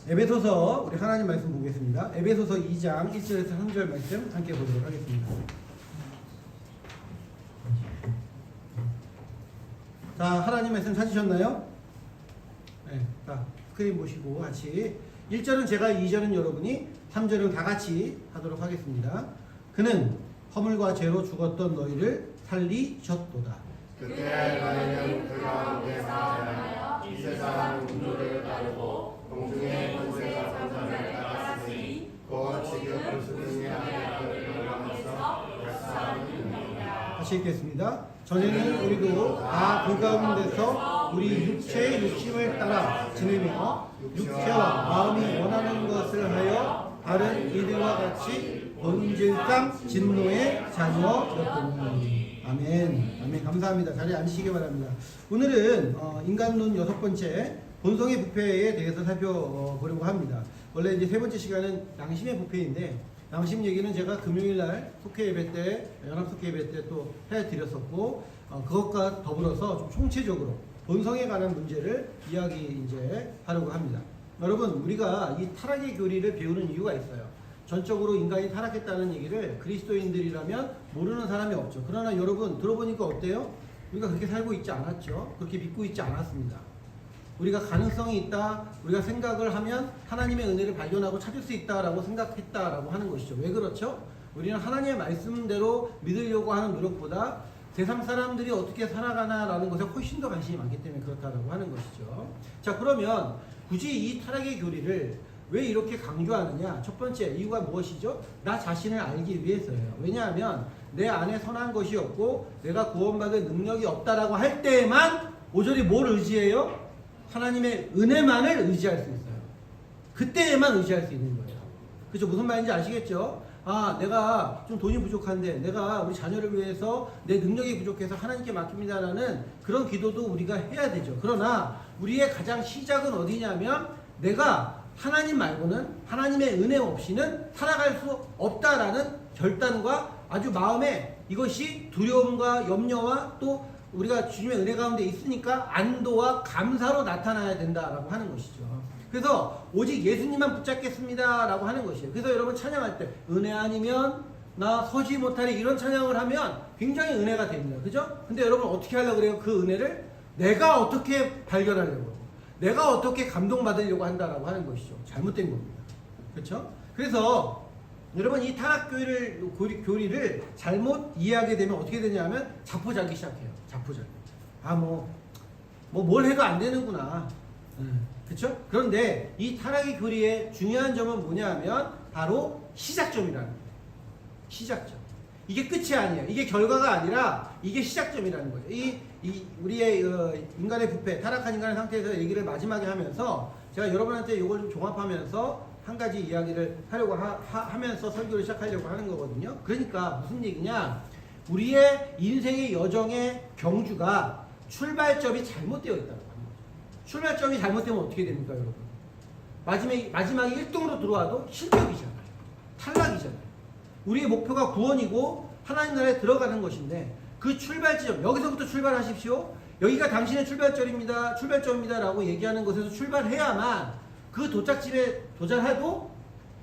에베소서 우리 하나님 말씀 보겠습니다. 에베소서 2장 1절에서 3절 말씀 함께 보도록 하겠습니다. 자, 하나님 말씀 찾으셨나요? 네, 자, 스크린 보시고 같이 1절은 제가, 2절은 여러분이, 3절은 다 같이 하도록 하겠습니다. 그는 허물과 죄로 죽었던 너희를 살리셨도다. 그때 너희는 그 가운데 살아나여 이 세상 운율을 따르고 공중의 권세가 전사를 따랐으니 곧 지금 수금의 하나님을 영광에서 역사하는 중이니라. 다시 읽겠습니다. 전에는 우리도 다 그 가운데서 우리 육체의 욕심을 따라 지내며 육체와 마음이 원하는 것을 하여 다른 이들과 같이 본질상 진노의 자녀였더니. 아멘. 아멘. 감사합니다. 자리에 앉으시기 바랍니다. 오늘은 인간론 6번째 본성의 부패에 대해서 살펴보려고 합니다. 원래 이제 3번째 시간은 양심의 부패인데, 양심 얘기는 제가 금요일날 속회 예배 때, 연합 속회 예배 때 또 해드렸었고, 그것과 더불어서 좀 총체적으로 본성에 관한 문제를 이야기 이제 하려고 합니다. 여러분, 우리가 이 타락의 교리를 배우는 이유가 있어요. 전적으로 인간이 타락했다는 얘기를 그리스도인들이라면 모르는 사람이 없죠. 그러나 여러분 들어보니까 어때요? 우리가 그렇게 살고 있지 않았죠. 그렇게 믿고 있지 않았습니다. 우리가 가능성이 있다, 우리가 생각을 하면 하나님의 은혜를 발견하고 찾을 수 있다라고 생각했다라고 하는 것이죠. 왜 그렇죠? 우리는 하나님의 말씀대로 믿으려고 하는 노력보다 세상 사람들이 어떻게 살아가나라는 것에 훨씬 더 관심이 많기 때문에 그렇다라고 하는 것이죠. 자, 그러면 굳이 이 타락의 교리를 왜 이렇게 강조하느냐? 첫 번째 이유가 무엇이죠? 나 자신을 알기 위해서예요. 왜냐하면 내 안에 선한 것이 없고 내가 구원받을 능력이 없다라고 할 때에만 오절이 뭘 의지해요? 하나님의 은혜만을 의지할 수 있어요. 그때에만 의지할 수 있는 거예요. 그죠? 무슨 말인지 아시겠죠? 아, 내가 좀 돈이 부족한데 내가 우리 자녀를 위해서 내 능력이 부족해서 하나님께 맡깁니다라는 그런 기도도 우리가 해야 되죠. 그러나 우리의 가장 시작은 어디냐면 내가 하나님 말고는, 하나님의 은혜 없이는 살아갈 수 없다라는 결단과 아주 마음에 이것이 두려움과 염려와 또 우리가 주님의 은혜 가운데 있으니까 안도와 감사로 나타나야 된다라고 하는 것이죠. 그래서 오직 예수님만 붙잡겠습니다 라고 하는 것이에요. 그래서 여러분 찬양할 때 은혜 아니면 나 서지 못하리 이런 찬양을 하면 굉장히 은혜가 됩니다. 그죠? 근데 여러분 어떻게 하려고 그래요? 그 은혜를 내가 어떻게 발견하려고, 내가 어떻게 감동받으려고 한다라고 하는 것이죠. 잘못된 겁니다. 그렇죠? 그래서 여러분 이 타락교리를 잘못 이해하게 되면 어떻게 되냐면 자포자기 시작해요. 자포자기. 아, 뭘 해도 안 되는구나. 그렇죠? 그런데 이 타락의 교리의 중요한 점은 뭐냐 하면 바로 시작점이라는 거예요. 시작점. 이게 끝이 아니에요. 이게 결과가 아니라 이게 시작점이라는 거예요. 우리의 인간의 부패, 타락한 인간의 상태에서 얘기를 마지막에 하면서 제가 여러분한테 이걸 좀 종합하면서 한 가지 이야기를 하려고 하면서 설교를 시작하려고 하는 거거든요. 그러니까 무슨 얘기냐? 우리의 인생의 여정의 경주가 출발점이 잘못되어 있다고 합니다. 출발점이 잘못되면 어떻게 됩니까, 여러분? 마지막에 1등으로 들어와도 실격이잖아요. 탈락이잖아요. 우리의 목표가 구원이고 하나님 나라에 들어가는 것인데 그 출발 지점, 여기서부터 출발하십시오. 여기가 당신의 출발점입니다 라고 얘기하는 것에서 출발해야만 그 도착지에 도달해도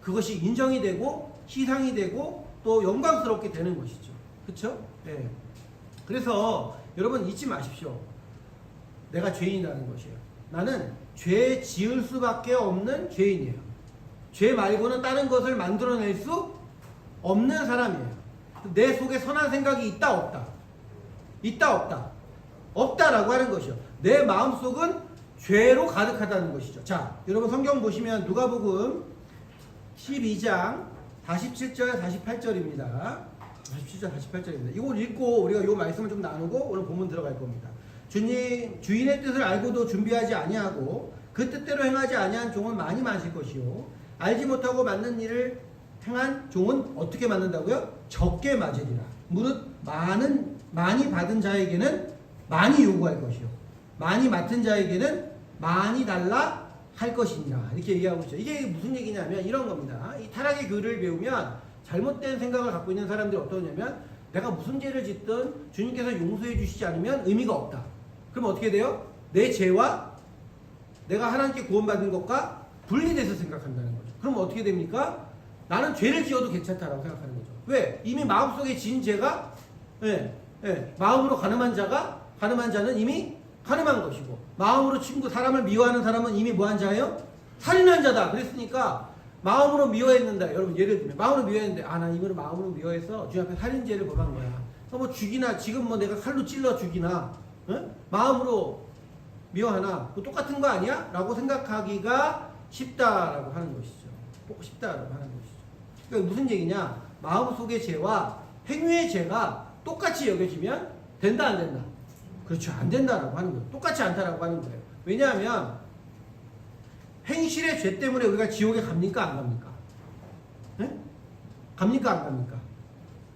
그것이 인정이 되고 희상이 되고 또 영광스럽게 되는 것이죠. 그렇죠? 네. 그래서 여러분 잊지 마십시오. 내가 죄인이라는 것이에요. 나는 죄 지을 수밖에 없는 죄인이에요. 죄 말고는 다른 것을 만들어낼 수 없는 사람이에요. 내 속에 선한 생각이 있다 없다. 있다 없다. 없다라고 하는 것이요. 내 마음속은 죄로 가득하다는 것이죠. 자, 여러분 성경 보시면 누가복음 12장 47절 48절입니다. 47절 48절입니다. 이걸 읽고 우리가 이 말씀을 좀 나누고 오늘 본문 들어갈 겁니다. 주인의 뜻을 알고도 준비하지 아니하고 그 뜻대로 행하지 아니한 종은 많이 맞을 것이요 알지 못하고 맞는 일을 행한 종은 어떻게 맞는다고요? 적게 맞으리라. 무릇 많이 받은 자에게는 많이 요구할 것이요 많이 맡은 자에게는 많이 달라 할 것이니라. 이렇게 얘기하고 있죠. 이게 무슨 얘기냐면 이런 겁니다. 이 타락의 교리를 배우면 잘못된 생각을 갖고 있는 사람들이 어떠냐면 내가 무슨 죄를 짓든 주님께서 용서해 주시지 않으면 의미가 없다. 그럼 어떻게 돼요? 내 죄와 내가 하나님께 구원받은 것과 분리돼서 생각한다는 거죠. 그럼 어떻게 됩니까? 나는 죄를 지어도 괜찮다라고 생각하는 거죠. 왜? 이미 마음속에 지은 죄가 마음으로 가늠한 자는 이미 가늠한 것이고, 마음으로 사람을 미워하는 사람은 이미 뭐한 자예요? 살인한 자다. 그랬으니까 마음으로 미워했는데, 여러분 예를 들면 마음으로 미워했는데, 나 이거를 마음으로 미워해서 주님 앞에 살인죄를 범한 거야. 뭐 죽이나, 지금 뭐 내가 칼로 찔러 죽이나, 마음으로 미워하나, 그거 똑같은 거 아니야? 라고 생각하기가 쉽다라고 하는 것이죠. 쉽다라고 하는 것이죠. 그러니까 무슨 얘기냐? 마음속의 죄와 행위의 죄가 똑같이 여겨지면 된다, 안 된다? 그렇죠. 안 된다라고 하는 거예요. 똑같지 않다라고 하는 거예요. 왜냐하면 행실의 죄 때문에 우리가 지옥에 갑니까, 안 갑니까? 네? 갑니까, 안 갑니까?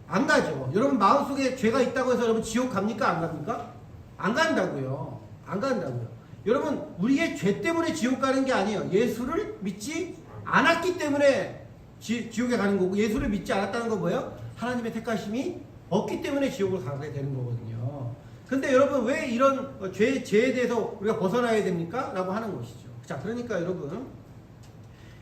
안 가죠. 여러분 마음속에 죄가 있다고 해서 여러분 지옥 갑니까, 안 갑니까? 안 간다고요. 안 간다고요. 여러분 우리의 죄 때문에 지옥 가는 게 아니에요. 예수를 믿지 않았기 때문에 지옥에 가는 거고, 예수를 믿지 않았다는 건 뭐예요? 하나님의 택하심이 없기 때문에 지옥을 가게 되는 거거든요. 근데 여러분 왜 이런 죄에 대해서 우리가 벗어나야 됩니까? 라고 하는 것이죠. 자, 그러니까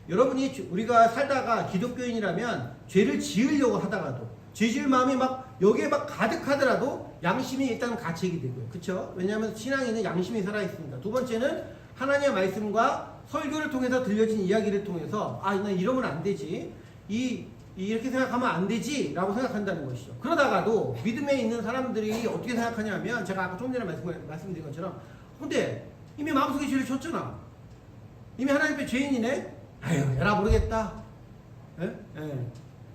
여러분이 우리가 살다가 기독교인이라면 죄를 지으려고 하다가도, 죄 지을 마음이 막 여기에 막 가득하더라도 양심이 일단 가책이 되고요. 그렇죠? 왜냐하면 신앙에는 양심이 살아있습니다. 두 번째는 하나님의 말씀과 설교를 통해서 들려진 이야기를 통해서 나 이러면 안 되지, 이렇게 생각하면 안 되지 라고 생각한다는 것이죠. 그러다가도 믿음에 있는 사람들이 어떻게 생각하냐면, 제가 아까 좀 전에 말씀드린 것처럼, 근데 이미 마음속에 죄를 졌잖아, 이미 하나님 앞에 죄인이네, 에라 모르겠다,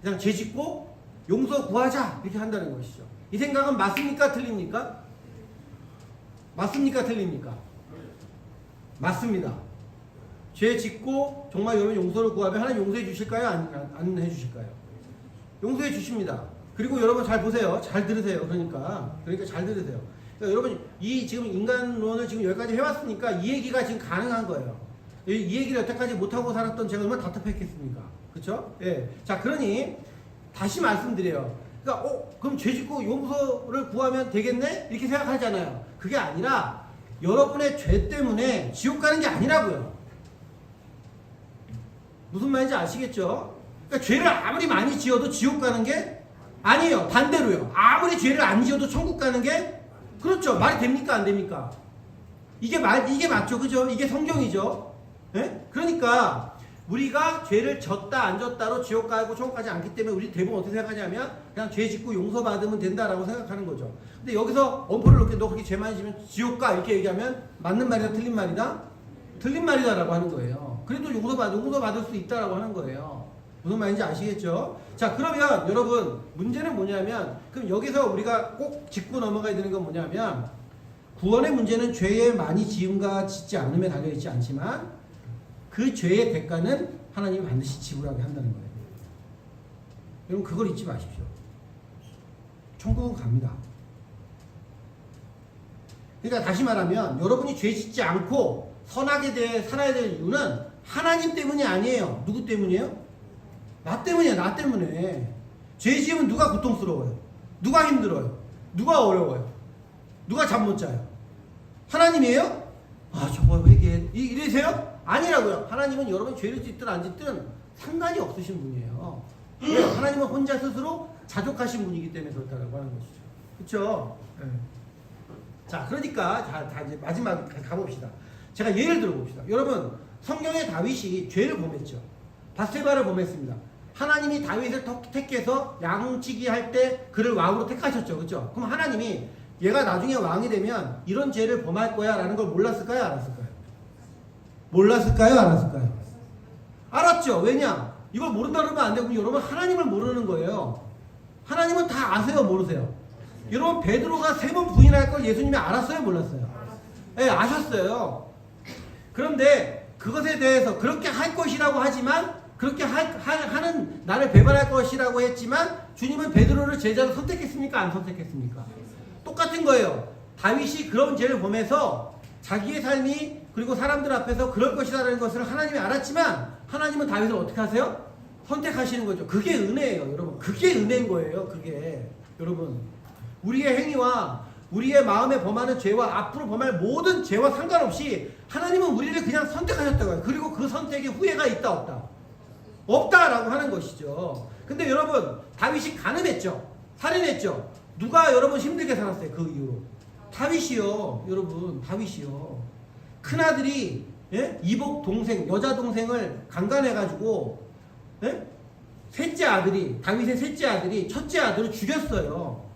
그냥 죄 짓고 용서 구하자, 이렇게 한다는 것이죠. 이 생각은 맞습니까, 틀립니까? 맞습니까, 틀립니까? 맞습니다. 죄 짓고 정말 여러분 용서를 구하면 하나님 용서해 주실까요? 안 해주실까요? 용서해 주십니다. 그리고 여러분 잘 보세요. 잘 들으세요. 그러니까 잘 들으세요. 그러니까 여러분 지금 인간론을 지금 여기까지 해왔으니까 이 얘기가 지금 가능한 거예요. 이 얘기를 여태까지 못하고 살았던 제가 얼마나 답답했겠습니까? 그렇죠? 예. 자, 그러니 다시 말씀드려요. 그러니까 그럼 죄 짓고 용서를 구하면 되겠네? 이렇게 생각하잖아요. 그게 아니라 여러분의 죄 때문에 지옥 가는 게 아니라고요. 무슨 말인지 아시겠죠? 그러니까 죄를 아무리 많이 지어도 지옥 가는 게 아니에요. 반대로요. 아무리 죄를 안 지어도 천국 가는 게, 그렇죠. 말이 됩니까, 안 됩니까? 이게 맞죠, 그죠? 이게 성경이죠. 예? 그러니까 우리가 죄를 졌다 안 졌다로 지옥 가고 천국 가지 않기 때문에 우리 대부분 어떻게 생각하냐면 그냥 죄 짓고 용서받으면 된다라고 생각하는 거죠. 근데 여기서 엄포를 놓게, 너 그렇게 죄 많이 지면 지옥 가, 이렇게 얘기하면 맞는 말이다, 틀린 말이다? 틀린 말이다라고 하는 거예요. 그래도 용서받을 수 있다라고 하는 거예요. 무슨 말인지 아시겠죠? 자, 그러면 여러분 문제는 뭐냐면, 그럼 여기서 우리가 꼭 짚고 넘어가야 되는 건 뭐냐면, 구원의 문제는 죄의 많이 지음과 짓지 않음에 달려있지 않지만 그 죄의 대가는 하나님이 반드시 지불하게 한다는 거예요. 여러분 그걸 잊지 마십시오. 천국은 갑니다. 그러니까 다시 말하면 여러분이 죄 짓지 않고 선하게 살아야 될 이유는 하나님 때문이 아니에요. 누구 때문이에요? 나 때문이야. 나 때문에. 죄 지으면 누가 고통스러워요? 누가 힘들어요? 누가 어려워요? 누가 잠 못 자요? 하나님이에요? 정말 회개해. 이러세요? 아니라고요. 하나님은 여러분 죄를 짓든 안 짓든 상관이 없으신 분이에요. 왜? 하나님은 혼자 스스로 자족하신 분이기 때문에 그렇다고 하는 것이죠. 그렇죠? 네. 자, 그러니까 다 이제 마지막 가봅시다. 제가 예를 들어봅시다. 여러분 성경에 다윗이 죄를 범했죠. 밧세바를 범했습니다. 하나님이 다윗을 택해서 양치기 할 때 그를 왕으로 택하셨죠. 그렇죠? 그럼 하나님이 얘가 나중에 왕이 되면 이런 죄를 범할 거야 라는 걸 몰랐을까요? 알았을까요? 몰랐을까요? 알았을까요? 알았죠. 왜냐? 이걸 모른다 그러면 안 되고, 여러분 하나님을 모르는 거예요. 하나님은 다 아세요? 모르세요? 여러분 베드로가 3번 부인할 걸 예수님이 알았어요? 몰랐어요? 네, 아셨어요. 그런데 그것에 대해서 그렇게 할 것이라고 하지만, 그렇게 하는 나를 배반할 것이라고 했지만, 주님은 베드로를 제자로 선택했습니까? 안 선택했습니까? 똑같은 거예요. 다윗이 그런 죄를 범해서 자기의 삶이, 그리고 사람들 앞에서 그럴 것이라는 것을 하나님이 알았지만, 하나님은 다윗을 어떻게 하세요? 선택하시는 거죠. 그게 은혜예요, 여러분. 그게 은혜인 거예요. 그게 여러분 우리의 행위와 우리의 마음에 범하는 죄와 앞으로 범할 모든 죄와 상관없이 하나님은 우리를 그냥 선택하셨다고요. 그리고 그 선택에 후회가 있다 없다? 없다라고 하는 것이죠. 근데 여러분 다윗이 가늠했죠. 살인했죠. 누가 여러분 힘들게 살았어요? 그 이후로 다윗이요. 여러분 다윗이요. 큰아들이 이복 동생 여자 동생을 강간해가지고 셋째 아들이 다윗의 셋째 아들이 첫째 아들을 죽였어요.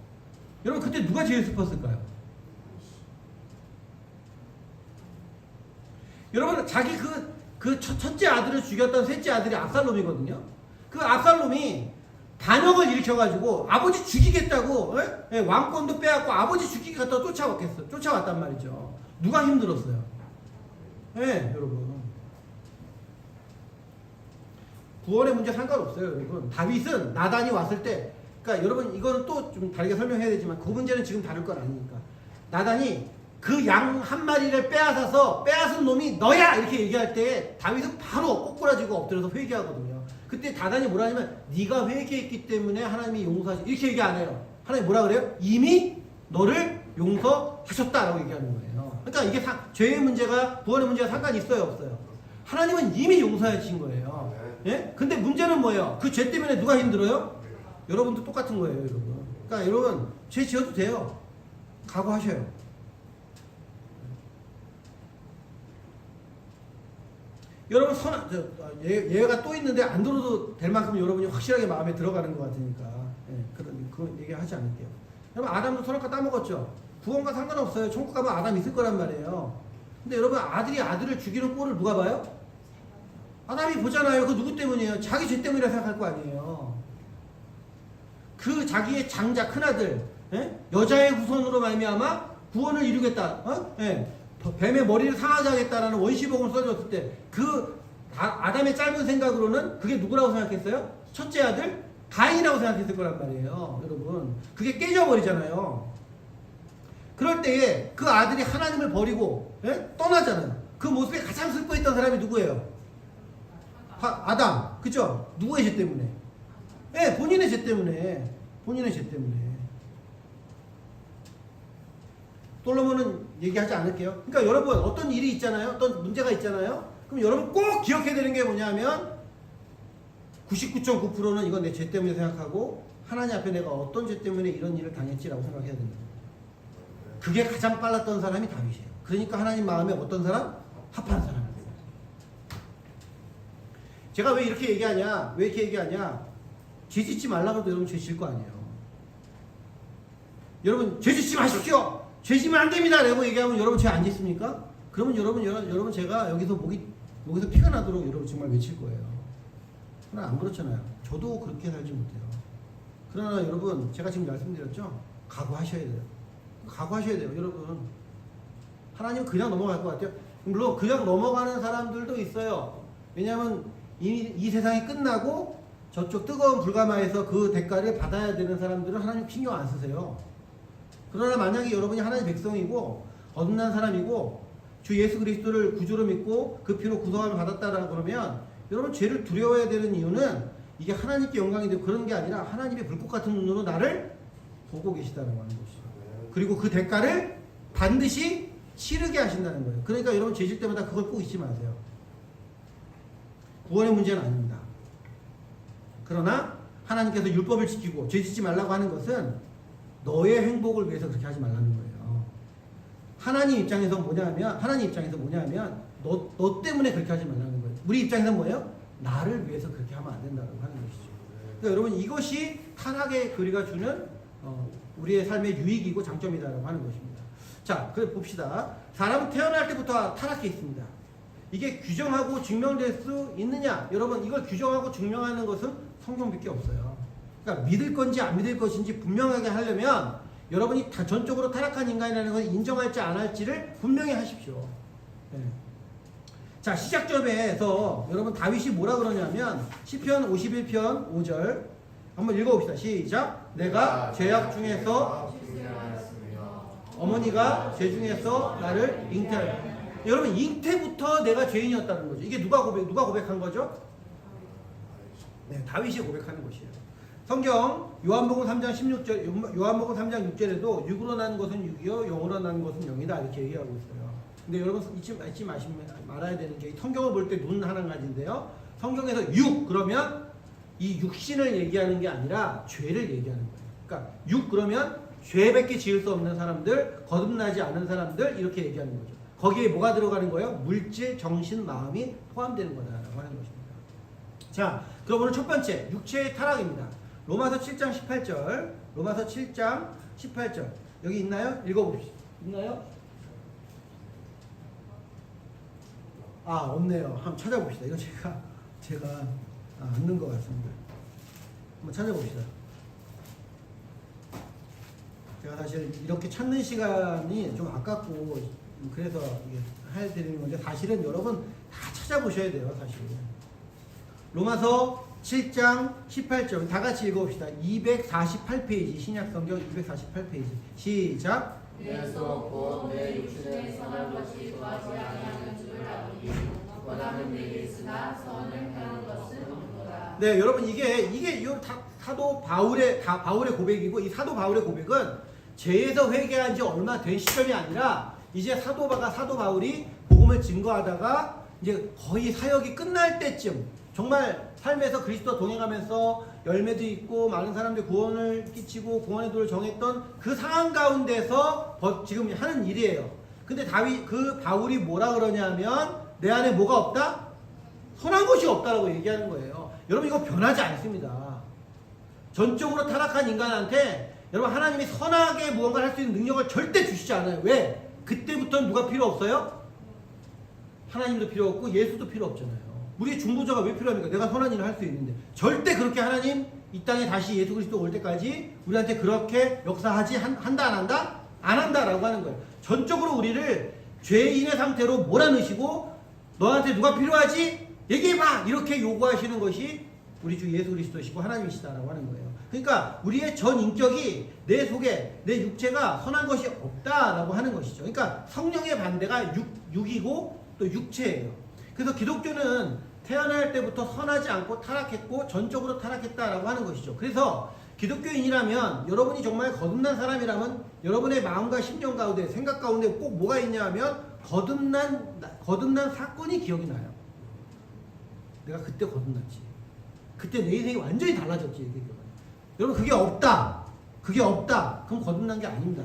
여러분 그때 누가 제일 슬펐을까요? 여러분 자기 그 첫째 아들을 죽였던 셋째 아들이 압살롬이거든요. 그 압살롬이 반역을 일으켜가지고 아버지 죽이겠다고 왕권도 빼앗고 아버지 죽이기 갖다 쫓아왔단 말이죠. 누가 힘들었어요? 여러분 구원의 문제 상관없어요. 여러분 다윗은 나단이 왔을 때 그러니까 여러분 이거는 또 좀 다르게 설명해야 되지만 그 문제는 지금 다룰 건 아니니까 나단이 그 양 한 마리를 빼앗은 놈이 너야 이렇게 얘기할 때 다윗은 바로 꼬꾸라지고 엎드려서 회개하거든요. 그때 나단이 뭐라 하냐면 네가 회개했기 때문에 하나님이 용서하시 이렇게 얘기 안 해요. 하나님 뭐라 그래요? 이미 너를 용서하셨다라고 얘기하는 거예요. 그러니까 이게 죄의 문제가 구원의 문제가 상관이 있어요 없어요? 하나님은 이미 용서하신 거예요. 예? 근데 문제는 뭐예요? 그 죄 때문에 누가 힘들어요? 여러분도 똑같은 거예요, 여러분. 그러니까 여러분 죄 지어도 돼요. 각오하셔요. 여러분 예외가 또 있는데 안 들어도 될 만큼 여러분이 확실하게 마음에 들어가는 것 같으니까 그런 얘기 하지 않을게요. 여러분 아담도 선악과 따먹었죠. 구원과 상관없어요. 천국 가면 아담 있을 거란 말이에요. 근데 여러분 아들이 아들을 죽이는 꼴을 누가 봐요? 아담이 보잖아요. 그 누구 때문이에요? 자기 죄 때문이라 생각할 거 아니에요. 그 자기의 장자 큰아들 여자의 후손으로 말미암아 구원을 이루겠다. 뱀의 머리를 상하게 하겠다라는 원시복음을 써줬을 때 그 아담의 짧은 생각으로는 그게 누구라고 생각했어요? 첫째 아들 가인이라고 생각했을 거란 말이에요. 여러분 그게 깨져버리잖아요. 그럴 때에 그 아들이 하나님을 버리고 떠나잖아요. 그 모습에 가장 슬퍼했던 사람이 누구예요? 아담. 그죠? 누구의 죄 때문에? 본인의 죄 때문에. 본인의 죄 때문에. 솔로몬은 얘기하지 않을게요. 그러니까 여러분 어떤 일이 있잖아요. 어떤 문제가 있잖아요. 그럼 여러분 꼭 기억해야 되는 게 뭐냐면 99.9%는 이건 내 죄 때문에 생각하고 하나님 앞에 내가 어떤 죄 때문에 이런 일을 당했지라고 생각해야 됩니다. 그게 가장 빨랐던 사람이 다윗이에요. 그러니까 하나님 마음에 어떤 사람? 합한 사람입니다. 제가 왜 이렇게 얘기하냐? 왜 이렇게 얘기하냐? 죄 짓지 말라고 해도 여러분 죄 질 거 아니에요. 여러분 죄 짓지 마십시오. 죄 지면 안 됩니다. 라고 얘기하면 여러분 죄 안 짓습니까? 그러면 여러분 제가 여기서 피가 나도록 여러분 정말 외칠 거예요. 그러나 안 그렇잖아요. 저도 그렇게 살지 못해요. 그러나 여러분 제가 지금 말씀드렸죠? 각오하셔야 돼요. 각오하셔야 돼요. 여러분 하나님 그냥 넘어갈 것 같아요. 물론 그냥 넘어가는 사람들도 있어요. 왜냐하면 이 세상이 끝나고 저쪽 뜨거운 불가마에서 그 대가를 받아야 되는 사람들은 하나님 신경 안 쓰세요. 그러나 만약에 여러분이 하나님의 백성이고 거듭난 사람이고 주 예수 그리스도를 구주로 믿고 그 피로 구속함을 받았다라고 그러면 여러분 죄를 두려워해야 되는 이유는 이게 하나님께 영광이 되고 그런 게 아니라 하나님의 불꽃 같은 눈으로 나를 보고 계시다는 하는 것이죠. 그리고 그 대가를 반드시 치르게 하신다는 거예요. 그러니까 여러분 죄질 때마다 그걸 꼭 잊지 마세요. 구원의 문제는 아닙니다. 그러나 하나님께서 율법을 지키고 죄짓지 말라고 하는 것은 너의 행복을 위해서 그렇게 하지 말라는 거예요. 하나님 입장에서 뭐냐면 너 때문에 그렇게 하지 말라는 거예요. 우리 입장에서 뭐예요? 나를 위해서 그렇게 하면 안 된다고 하는 것이죠. 그러니까 여러분 이것이 타락의 교리가 주는 우리의 삶의 유익이고 장점이다라고 하는 것입니다. 자, 그래 봅시다. 사람은 태어날 때부터 타락해 있습니다. 이게 규정하고 증명될 수 있느냐? 여러분 이걸 규정하고 증명하는 것은 성경밖에 없어요. 그러니까 믿을 건지 안 믿을 것인지 분명하게 하려면 여러분이 전적으로 타락한 인간이라는 것을 인정할지 안 할지를 분명히 하십시오. 자, 시작점에서 여러분 다윗이 뭐라 그러냐면 시편 51편 5절 한번 읽어봅시다. 시작. 내가 죄악 중에서 어머니가 죄 중에서 나를 잉태하였다. 여러분 잉태부터 내가 죄인이었다는 거죠. 이게 누가 고백한 거죠? 네, 다윗이 고백하는 것이에요. 성경 요한복음 3장 16절, 요한복음 3장 6절에도 육으로 난 것은 육이요 영으로 난 것은 영이다 이렇게 얘기하고 있어요. 근데 여러분 잊지 말아야 되는 게 성경을 볼 때 눈 하나 가지인데요. 성경에서 육 그러면 이 육신을 얘기하는 게 아니라 죄를 얘기하는 거예요. 그러니까 육 그러면 죄밖에 지을 수 없는 사람들, 거듭나지 않은 사람들 이렇게 얘기하는 거죠. 거기에 뭐가 들어가는 거예요? 물질, 정신, 마음이 포함되는 거다라고 하는 것입니다. 자, 그럼 오늘 첫 번째 육체의 타락입니다. 로마서 7장 18절, 로마서 7장 18절 여기 있나요? 읽어봅시다. 있나요? 아, 없네요. 한번 찾아봅시다. 이거 제가 없는 것 같습니다. 한번 찾아봅시다. 제가 사실 이렇게 찾는 시간이 좀 아깝고 그래서 이게 해드리는 건데 사실은 여러분 다 찾아보셔야 돼요. 사실. 로마서 7장 18절 다 같이 읽어봅시다. 248페이지 신약성경 248페이지 시작. 예수 없고 내 육신에 선한 것이 구하지 아니하는 줄 알오니 원하는 일이 있으나 선을 행하는 것은 없도다. 네, 여러분 이게 사도 바울의 고백이고 이 사도 바울의 고백은 죄에서 회개한 지 얼마 된 시점이 아니라 이제 사도 바울이 복음을 증거하다가 이제 거의 사역이 끝날 때쯤 정말 삶에서 그리스도와 동행하면서 열매도 있고 많은 사람들 구원을 끼치고 구원의 도를 정했던 그 상황 가운데서 지금 하는 일이에요. 근데 바울이 뭐라 그러냐면 내 안에 뭐가 없다? 선한 것이 없다라고 얘기하는 거예요. 여러분 이거 변하지 않습니다. 전적으로 타락한 인간한테 여러분 하나님이 선하게 무언가를 할 수 있는 능력을 절대 주시지 않아요. 왜? 그때부터는 누가 필요 없어요? 하나님도 필요 없고 예수도 필요 없잖아요. 우리의 중보자가 왜 필요합니까? 내가 선한 일을 할 수 있는데 절대 그렇게 하나님 이 땅에 다시 예수 그리스도 올 때까지 우리한테 그렇게 역사하지 한다 안 한다? 안 한다라고 하는 거예요. 전적으로 우리를 죄인의 상태로 몰아넣으시고 너한테 누가 필요하지? 얘기해봐! 이렇게 요구하시는 것이 우리 주 예수 그리스도시고 하나님이시다라고 하는 거예요. 그러니까 우리의 전 인격이 내 속에 내 육체가 선한 것이 없다라고 하는 것이죠. 그러니까 성령의 반대가 육이고 또 육체예요. 그래서 기독교는 태어날 때부터 선하지 않고 타락했고 전적으로 타락했다라고 하는 것이죠. 그래서 기독교인이라면 여러분이 정말 거듭난 사람이라면 여러분의 마음과 심령 가운데 생각 가운데 꼭 뭐가 있냐 하면 거듭난 사건이 기억이 나요. 내가 그때 거듭났지. 그때 내 인생이 완전히 달라졌지. 여러분 그게 없다. 그럼 거듭난 게 아닙니다.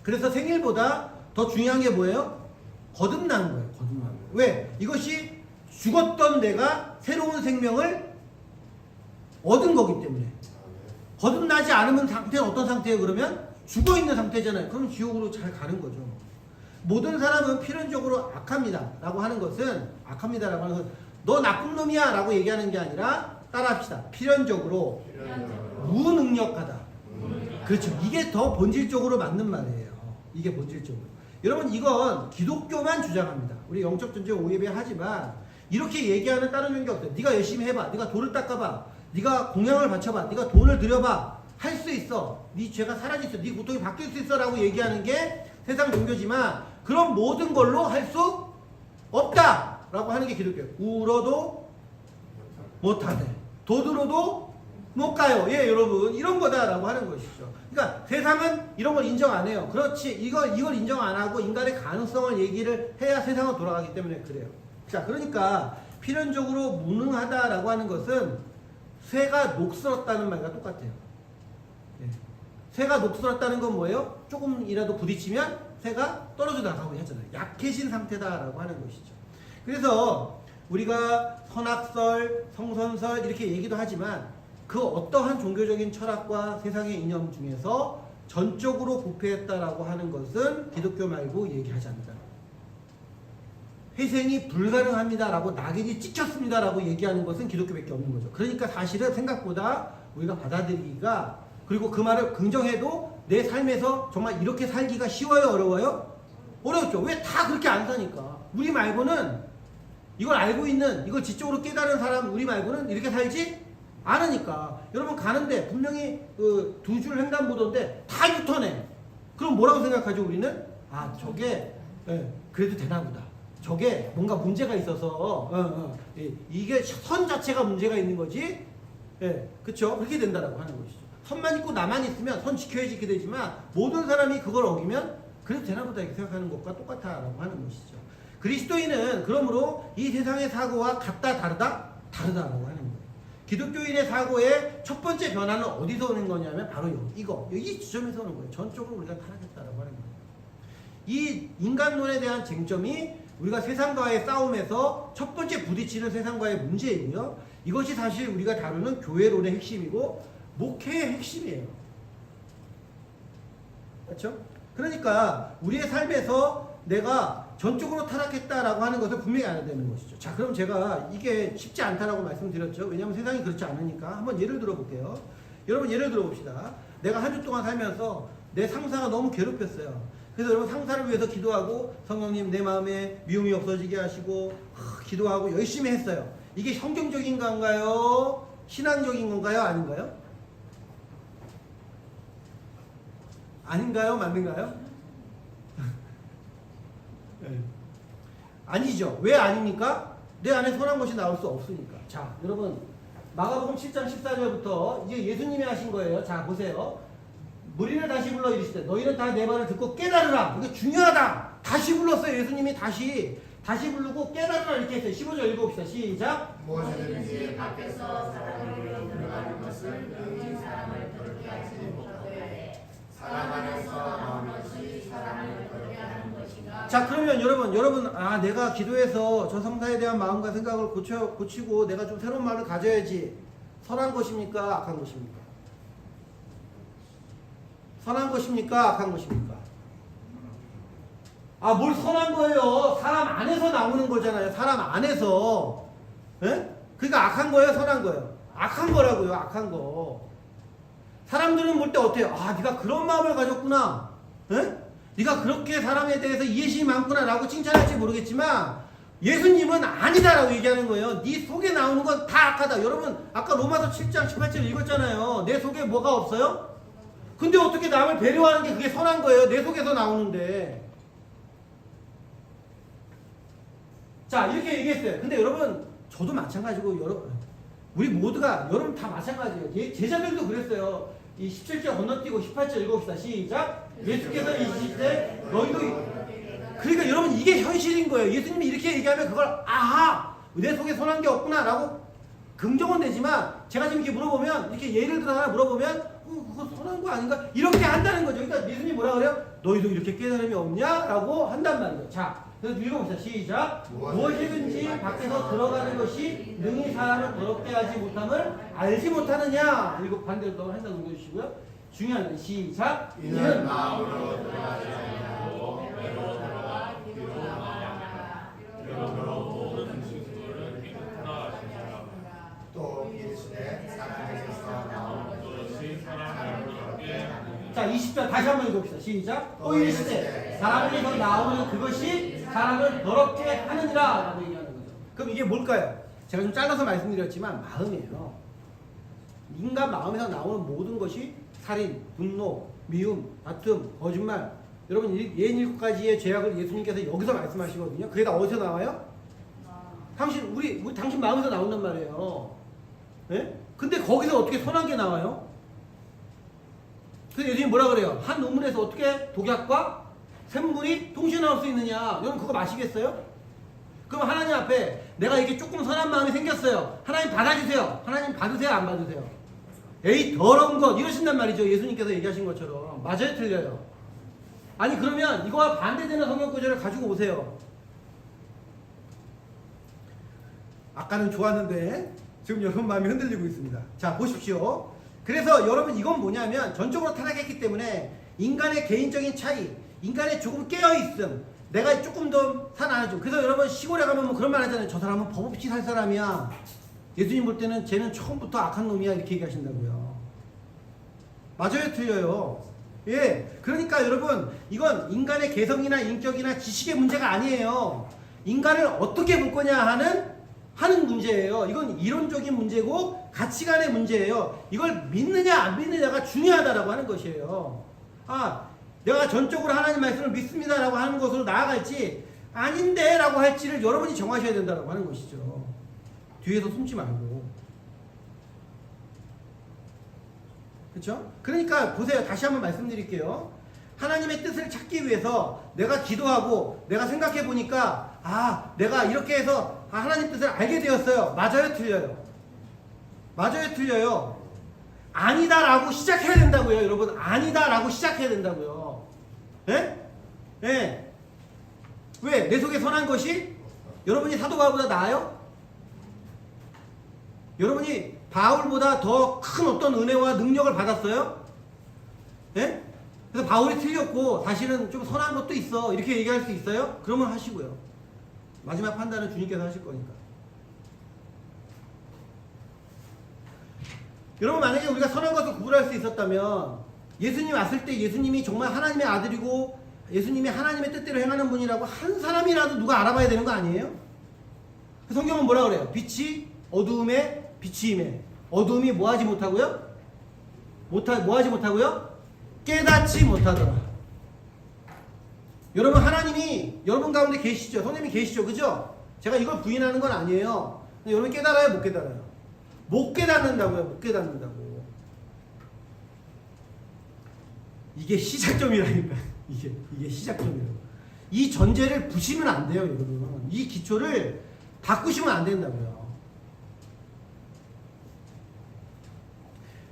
그래서 생일보다 더 중요한 게 뭐예요? 거듭난 거예요. 거듭난 거예요. 왜? 이것이 죽었던 내가 새로운 생명을 얻은 거기 때문에. 거듭나지 않으면 상태는 어떤 상태예요? 그러면 죽어있는 상태잖아요. 그럼 지옥으로 잘 가는 거죠. 모든 사람은 필연적으로 악합니다 라고 하는 것은 너 나쁜 놈이야 라고 얘기하는 게 아니라 따라합시다. 필연적으로 무능력하다. 그렇죠. 이게 더 본질적으로 맞는 말이에요. 이게 본질적으로. 여러분 이건 기독교만 주장합니다. 우리 영적전쟁 5예배 하지만 이렇게 얘기하는 다른 종교 없어요. 네가 열심히 해봐. 네가 돌을 닦아봐. 네가 공양을 바쳐봐. 네가 돈을 들여봐. 할 수 있어. 네 죄가 사라질 수 있어. 네 고통이 바뀔 수 있어 라고 얘기하는 게 세상 종교지만 그런 모든 걸로 할 수 없다 라고 하는 게 기독교예요. 울어도 못하네. 도들어도 못 가요. 예, 여러분 이런 거다라고 하는 것이죠. 그러니까 세상은 이런 걸 인정 안 해요. 그렇지. 이걸 인정 안 하고 인간의 가능성을 얘기를 해야 세상은 돌아가기 때문에 그래요. 자, 그러니까 필연적으로 무능하다라고 하는 것은 쇠가 녹슬었다는 말과 똑같아요. 예. 쇠가 녹슬었다는 건 뭐예요? 조금이라도 부딪히면 쇠가 떨어져 나가고 하잖아요. 약해진 상태다라고 하는 것이죠. 그래서 우리가 선악설, 성선설 이렇게 얘기도 하지만 그 어떠한 종교적인 철학과 세상의 이념 중에서 전적으로 부패했다라고 하는 것은 기독교 말고 얘기하지 않는다. 회생이 불가능합니다라고 낙인이 찍혔습니다라고 얘기하는 것은 기독교밖에 없는 거죠. 그러니까 사실은 생각보다 우리가 받아들이기가 그리고 그 말을 긍정해도 내 삶에서 정말 이렇게 살기가 쉬워요? 어려워요? 어렵죠. 왜 다 그렇게 안 사니까. 우리 말고는 이걸 알고 있는 이걸 지적으로 깨달은 사람 우리 말고는 이렇게 살지 않으니까. 여러분 가는데 분명히 그 2줄 횡단보도인데 다 유턴해. 그럼 뭐라고 생각하죠 우리는? 아 저게 그래도 되나 보다. 저게 뭔가 문제가 있어서 이게 선 자체가 문제가 있는 거지 예, 그렇죠? 그렇게 된다라고 하는 것이죠. 선만 있고 나만 있으면 선 지켜야지 이렇게 되지만 모든 사람이 그걸 어기면 그래도 되나보다 이렇게 생각하는 것과 똑같다라고 하는 것이죠. 그리스도인은 그러므로 이 세상의 사고와 같다 다르다? 다르다라고 하는 거예요. 기독교인의 사고의 첫 번째 변화는 어디서 오는 거냐면 바로 여기 지점에서 오는 거예요. 전적으로 우리가 타락했다라고 하는 거예요. 이 인간론에 대한 쟁점이 우리가 세상과의 싸움에서 첫 번째 부딪히는 세상과의 문제이고요. 이것이 사실 우리가 다루는 교회론의 핵심이고 목회의 핵심이에요. 그렇죠? 그러니까 우리의 삶에서 내가 전적으로 타락했다라고 하는 것을 분명히 알아야 되는 것이죠. 자, 그럼 제가 이게 쉽지 않다라고 말씀드렸죠. 왜냐하면 세상이 그렇지 않으니까. 한번 예를 들어볼게요. 여러분 예를 들어봅시다. 내가 한 주 동안 살면서 내 상사가 너무 괴롭혔어요. 그래서 여러분 상사를 위해서 기도하고 성령님 내 마음에 미움이 없어지게 하시고 기도하고 열심히 했어요. 이게 성경적인 건가요? 신앙적인 건가요? 아닌가요? 아닌가요? 맞는가요? 네. 아니죠. 왜 아닙니까? 내 안에 선한 것이 나올 수 없으니까. 자, 여러분 마가복음 7장 14절부터 이제 예수님이 하신 거예요. 자, 보세요. 무리를 다시 불러 이르시되 너희는 다 내 말을 듣고 깨달으라. 이게 중요하다. 다시 불렀어요. 예수님이 다시 부르고 깨달으라 이렇게 했어요. 15절 읽어봅시다. 시작. 무엇이든지 밖에서 사람으로 들어가는 것을 능히 사람을 더럽게 하지 못하되 사람 안에서 나오는 것이 사람을 더럽게 하는 것이가. 자, 그러면 여러분 내가 기도해서 저 성사에 대한 마음과 생각을 고치고 내가 좀 새로운 마음을 가져야지. 선한 것입니까? 악한 것입니까? 선한 것입니까? 악한 것입니까? 아, 뭘 선한 거예요? 사람 안에서 나오는 거잖아요. 사람 안에서. 예? 그러니까 악한 거예요? 선한 거예요? 악한 거라고요. 악한 거. 사람들은 볼 때 어때요? 아, 네가 그런 마음을 가졌구나. 예? 네가 그렇게 사람에 대해서 이해심이 많구나 라고 칭찬할지 모르겠지만 예수님은 아니다라고 얘기하는 거예요. 네 속에 나오는 건 다 악하다. 여러분 아까 로마서 7장 18절 읽었잖아요. 내 속에 뭐가 없어요? 근데 어떻게 남을 배려하는 게 그게 선한 거예요? 내 속에서 나오는데. 자, 이렇게 얘기했어요. 근데 여러분 저도 마찬가지고 우리 모두가 여러분 다 마찬가지예요. 제자들도 그랬어요. 이 17절 건너뛰고 18절 읽어봅시다. 시작. 예수께서 이르시되 너희도 그러니까 여러분 이게 현실인 거예요. 예수님이 이렇게 얘기하면 그걸 아하 내 속에 선한 게 없구나 라고 긍정은 되지만 제가 지금 이렇게 물어보면 이렇게 예를 들어 하나 물어보면 그거 선한 거 아닌가? 이렇게 한다는 거죠. 그러니까 예수님이 뭐라 그래요? 너희도 이렇게 깨달음이 없냐? 라고 한단 말이에요. 자, 그래서 읽어봅시다. 시작. 무엇이든지 밖에서 들어가는 것이 능히 사람을 더럽게 하지 못함을 알지 못하느냐? 이거 반대로 또 한장 넘겨주시고요. 중요한 건 시작. 이는 마음으로 들어가지 아니하고 배로 들어가 귀로 나가니라. 이러므로 모든 수술을 깨끗하다 하시니라. 또 이르시되 사람에게서 나오는 것이 사람을 더럽게 하느니라. 자, 20절 다시 한번 읽어봅시다. 시작. 또 이르시되 사람에게서 나오는 그것이 사람을 더럽게 하느니라 라고 얘기하는 거죠. 그럼 이게 뭘까요? 제가 좀 잘라서 말씀드렸지만 마음이에요. 인간 마음에서 나오는 모든 것이 살인, 분노, 미움, 다툼, 거짓말. 여러분 67가지의 죄악을 예수님께서 여기서 말씀하시거든요. 그게 다 어디서 나와요? 당신 마음에서 나온단 말이에요. 네? 근데 거기서 어떻게 선한 게 나와요? 그래서 예수님이 뭐라 그래요? 한 논문에서 어떻게 독약과 샘물이 동시에 나올 수 있느냐? 여러분 그거 마시겠어요? 그럼 하나님 앞에 내가 이게 조금 선한 마음이 생겼어요. 하나님 받아주세요. 하나님 받으세요? 안 받으세요? 에이 더러운 것 이러신단 말이죠. 예수님께서 얘기하신 것처럼. 맞아요? 틀려요? 아니 그러면 이거와 반대되는 성경 구절을 가지고 오세요. 아까는 좋았는데 지금 여러분 마음이 흔들리고 있습니다. 자 보십시오. 그래서 여러분 이건 뭐냐면 전적으로 타락했기 때문에 인간의 개인적인 차이, 인간의 조금 깨어있음, 내가 조금 더 살아나죠. 그래서 여러분 시골에 가면 뭐 그런 말 하잖아요. 저 사람은 법 없이 살 사람이야. 예수님 볼 때는 쟤는 처음부터 악한 놈이야 이렇게 얘기하신다고요. 맞아요? 틀려요? 예. 그러니까 여러분 이건 인간의 개성이나 인격이나 지식의 문제가 아니에요. 인간을 어떻게 볼 거냐 하는 문제예요. 이건 이론적인 문제고 가치관의 문제예요. 이걸 믿느냐 안 믿느냐가 중요하다라고 하는 것이에요. 아, 내가 전적으로 하나님 말씀을 믿습니다라고 하는 것으로 나아갈지 아닌데 라고 할지를 여러분이 정하셔야 된다라고 하는 것이죠. 뒤에서 숨지 말고. 그렇죠? 그러니까 보세요. 다시 한번 말씀드릴게요. 하나님의 뜻을 찾기 위해서 내가 기도하고 내가 생각해 보니까 내가 이렇게 해서 하나님 뜻을 알게 되었어요. 맞아요, 틀려요? 맞아요, 틀려요? 아니다라고 시작해야 된다고요, 여러분. 아니다라고 시작해야 된다고요. 예? 예. 왜? 내 속에 선한 것이 여러분이 사도 바울보다 나아요? 여러분이 바울보다 더 큰 어떤 은혜와 능력을 받았어요? 예? 그래서 바울이 틀렸고 다시는 좀 선한 것도 있어 이렇게 얘기할 수 있어요? 그러면 하시고요. 마지막 판단은 주님께서 하실 거니까. 여러분, 만약에 우리가 선한 것을 구분할 수 있었다면 예수님 왔을 때 예수님이 정말 하나님의 아들이고 예수님이 하나님의 뜻대로 행하는 분이라고 한 사람이라도 누가 알아봐야 되는 거 아니에요? 성경은 뭐라 그래요? 빛이 어두움에 비치임에. 어두움이 뭐하지 못하고요? 뭐하지 못하고요? 깨닫지 못하더라. 여러분, 하나님이 여러분 가운데 계시죠? 성령님이 계시죠? 그죠? 제가 이걸 부인하는 건 아니에요. 근데 여러분 깨달아요? 못 깨달아요? 못 깨닫는다고요. 못 깨닫는다고. 이게 시작점이라니까. 이게 시작점이라고. 이 전제를 부시면 안 돼요, 여러분. 이 기초를 바꾸시면 안 된다고요.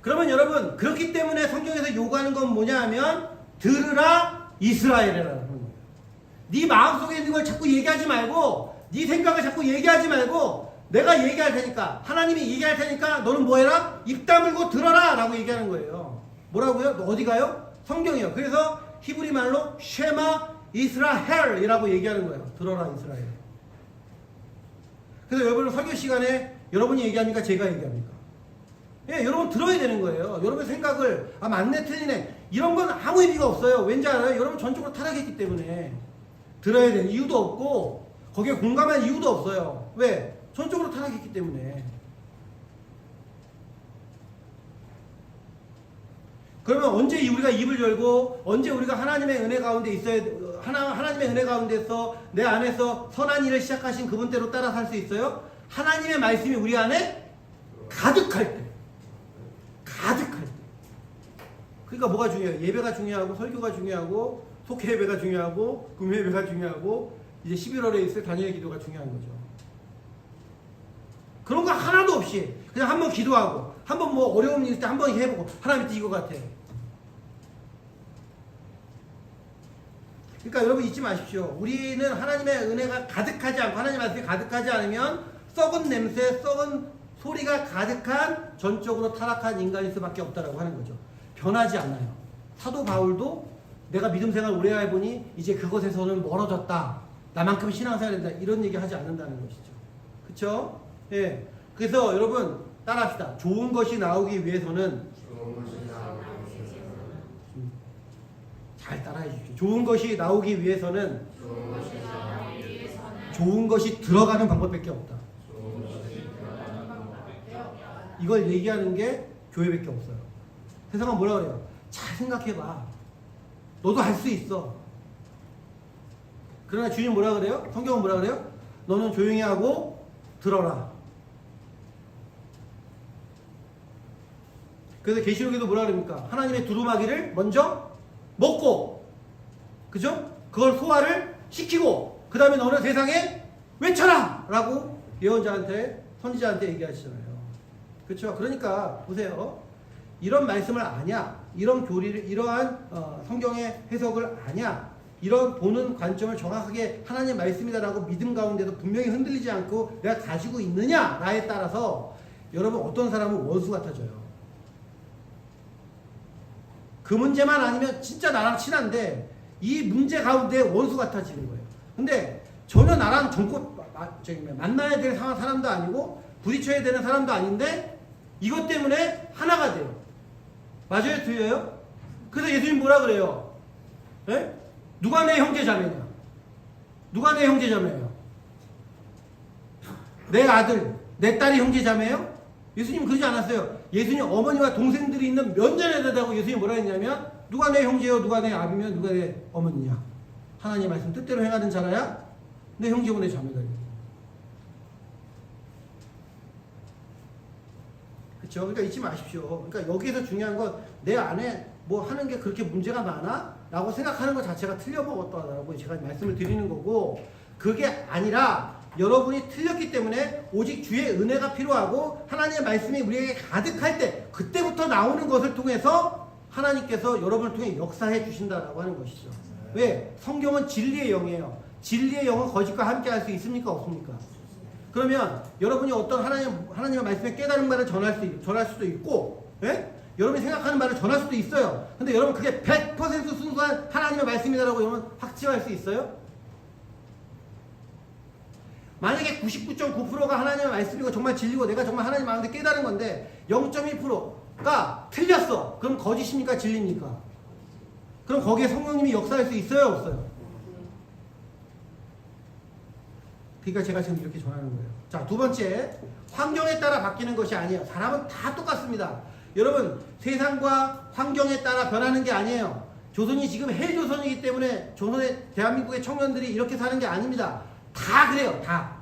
그러면 여러분, 그렇기 때문에 성경에서 요구하는 건 뭐냐 하면 들으라 이스라엘이라는 거예요. 네 마음속에 있는 걸 자꾸 얘기하지 말고 네 생각을 자꾸 얘기하지 말고 내가 얘기할 테니까, 하나님이 얘기할 테니까 너는 뭐 해라? 입 다물고 들어라 라고 얘기하는 거예요. 뭐라고요? 어디 가요? 성경이요. 그래서 히브리 말로 쉐마 이스라엘이라고 얘기하는 거예요. 들어라 이스라엘. 그래서 여러분 설교 시간에 여러분이 얘기합니까? 제가 얘기합니까? 예, 여러분 들어야 되는 거예요. 여러분의 생각을 맞네 틀리네 이런 건 아무 의미가 없어요. 왠지 알아요? 여러분 전적으로 타락했기 때문에 들어야 되는 이유도 없고 거기에 공감할 이유도 없어요. 왜? 전적으로 타락했기 때문에. 그러면 언제 우리가 입을 열고 언제 우리가 하나님의 은혜 가운데 있어야 하나님의 은혜 가운데서 내 안에서 선한 일을 시작하신 그분대로 따라 살 수 있어요? 하나님의 말씀이 우리 안에 가득할 때. 가득할 때. 그러니까 뭐가 중요해요? 예배가 중요하고 설교가 중요하고 속회 예배가 중요하고 금요 예배가 중요하고 이제 11월에 있을 단일의 기도가 중요한 거죠. 그런 거 하나도 없이 그냥 한번 기도하고 한번 뭐 어려운 일 있을 때 한번 해보고 하나님 뜻 이거 같아. 그러니까 여러분 잊지 마십시오. 우리는 하나님의 은혜가 가득하지 않고 하나님 말씀이 가득하지 않으면 썩은 냄새, 썩은 소리가 가득한 전적으로 타락한 인간일 수밖에 없다라고 하는 거죠. 변하지 않아요. 사도 바울도 내가 믿음 생활 오래 해보니 이제 그것에서는 멀어졌다. 나만큼 신앙생활 된다. 이런 얘기 하지 않는다는 것이죠. 그쵸? 예. 그래서 여러분 따라합시다. 좋은 것이 나오기 위해서는 잘 따라해 주십시오. 좋은 것이 나오기 위해서는 좋은 것이 들어가는 방법밖에 없다. 이걸 얘기하는 게 교회밖에 없어요. 세상은 뭐라 그래요? 잘 생각해봐. 너도 할 수 있어. 그러나 주님 뭐라 그래요? 성경은 뭐라 그래요? 너는 조용히 하고 들어라. 그래서 계시록에도 뭐라 그럽니까? 하나님의 두루마기를 먼저 먹고, 그죠? 그걸 소화를 시키고, 그 다음에 너는 세상에 외쳐라! 라고 예언자한테, 선지자한테 얘기하시잖아요. 그렇죠? 그러니까 보세요. 이런 말씀을 아냐? 이런 교리를, 이러한 성경의 해석을 아냐? 이런 보는 관점을 정확하게 하나님의 말씀이다라고 믿음 가운데도 분명히 흔들리지 않고 내가 가지고 있느냐라에 따라서 여러분 어떤 사람은 원수 같아져요. 그 문제만 아니면 진짜 나랑 친한데 이 문제 가운데 원수 같아지는 거예요. 근데 전혀 나랑 만나야 될 사람도 아니고 부딪혀야 되는 사람도 아닌데 이것 때문에 하나가 돼요. 맞아요? 틀려요? 그래서 예수님 뭐라 그래요? 에? 누가 내 형제 자매냐? 누가 내 형제 자매예요? 내 아들, 내 딸이 형제 자매예요? 예수님 그러지 않았어요. 예수님 어머니와 동생들이 있는 면전에 대다고 예수님이 뭐라 했냐면 누가 내 형제요? 누가 내 아비며 누가 내 어머니냐? 하나님 말씀 뜻대로 행하는 자라야 내 형제고 내 자매다. 그렇죠? 그러니까 잊지 마십시오. 그러니까 여기에서 중요한 건 내 안에 뭐 하는 게 그렇게 문제가 많아? 라고 생각하는 것 자체가 틀려먹었다라고 제가 말씀을 드리는 거고, 그게 아니라 여러분이 틀렸기 때문에 오직 주의 은혜가 필요하고 하나님의 말씀이 우리에게 가득할 때 그때부터 나오는 것을 통해서 하나님께서 여러분을 통해 역사해 주신다라고 하는 것이죠. 왜? 성경은 진리의 영이에요. 진리의 영은 거짓과 함께 할 수 있습니까? 없습니까? 그러면 여러분이 어떤 하나님의 말씀에 깨달은 말을 전할 수도 있고, 예? 여러분이 생각하는 말을 전할 수도 있어요. 근데 여러분 그게 100% 순수한 하나님의 말씀이다라고 여러분 확증할 수 있어요? 만약에 99.9%가 하나님의 말씀이고 정말 진리고 내가 정말 하나님 마음에 깨달은 건데 0.1%가 틀렸어. 그럼 거짓입니까? 진리입니까? 그럼 거기에 성령님이 역사할 수 있어요? 없어요? 그러니까 제가 지금 이렇게 전하는 거예요. 자, 두 번째, 환경에 따라 바뀌는 것이 아니에요. 사람은 다 똑같습니다. 여러분, 세상과 환경에 따라 변하는 게 아니에요. 조선이 지금 헬조선이기 때문에 조선의 대한민국의 청년들이 이렇게 사는 게 아닙니다. 다 그래요. 다.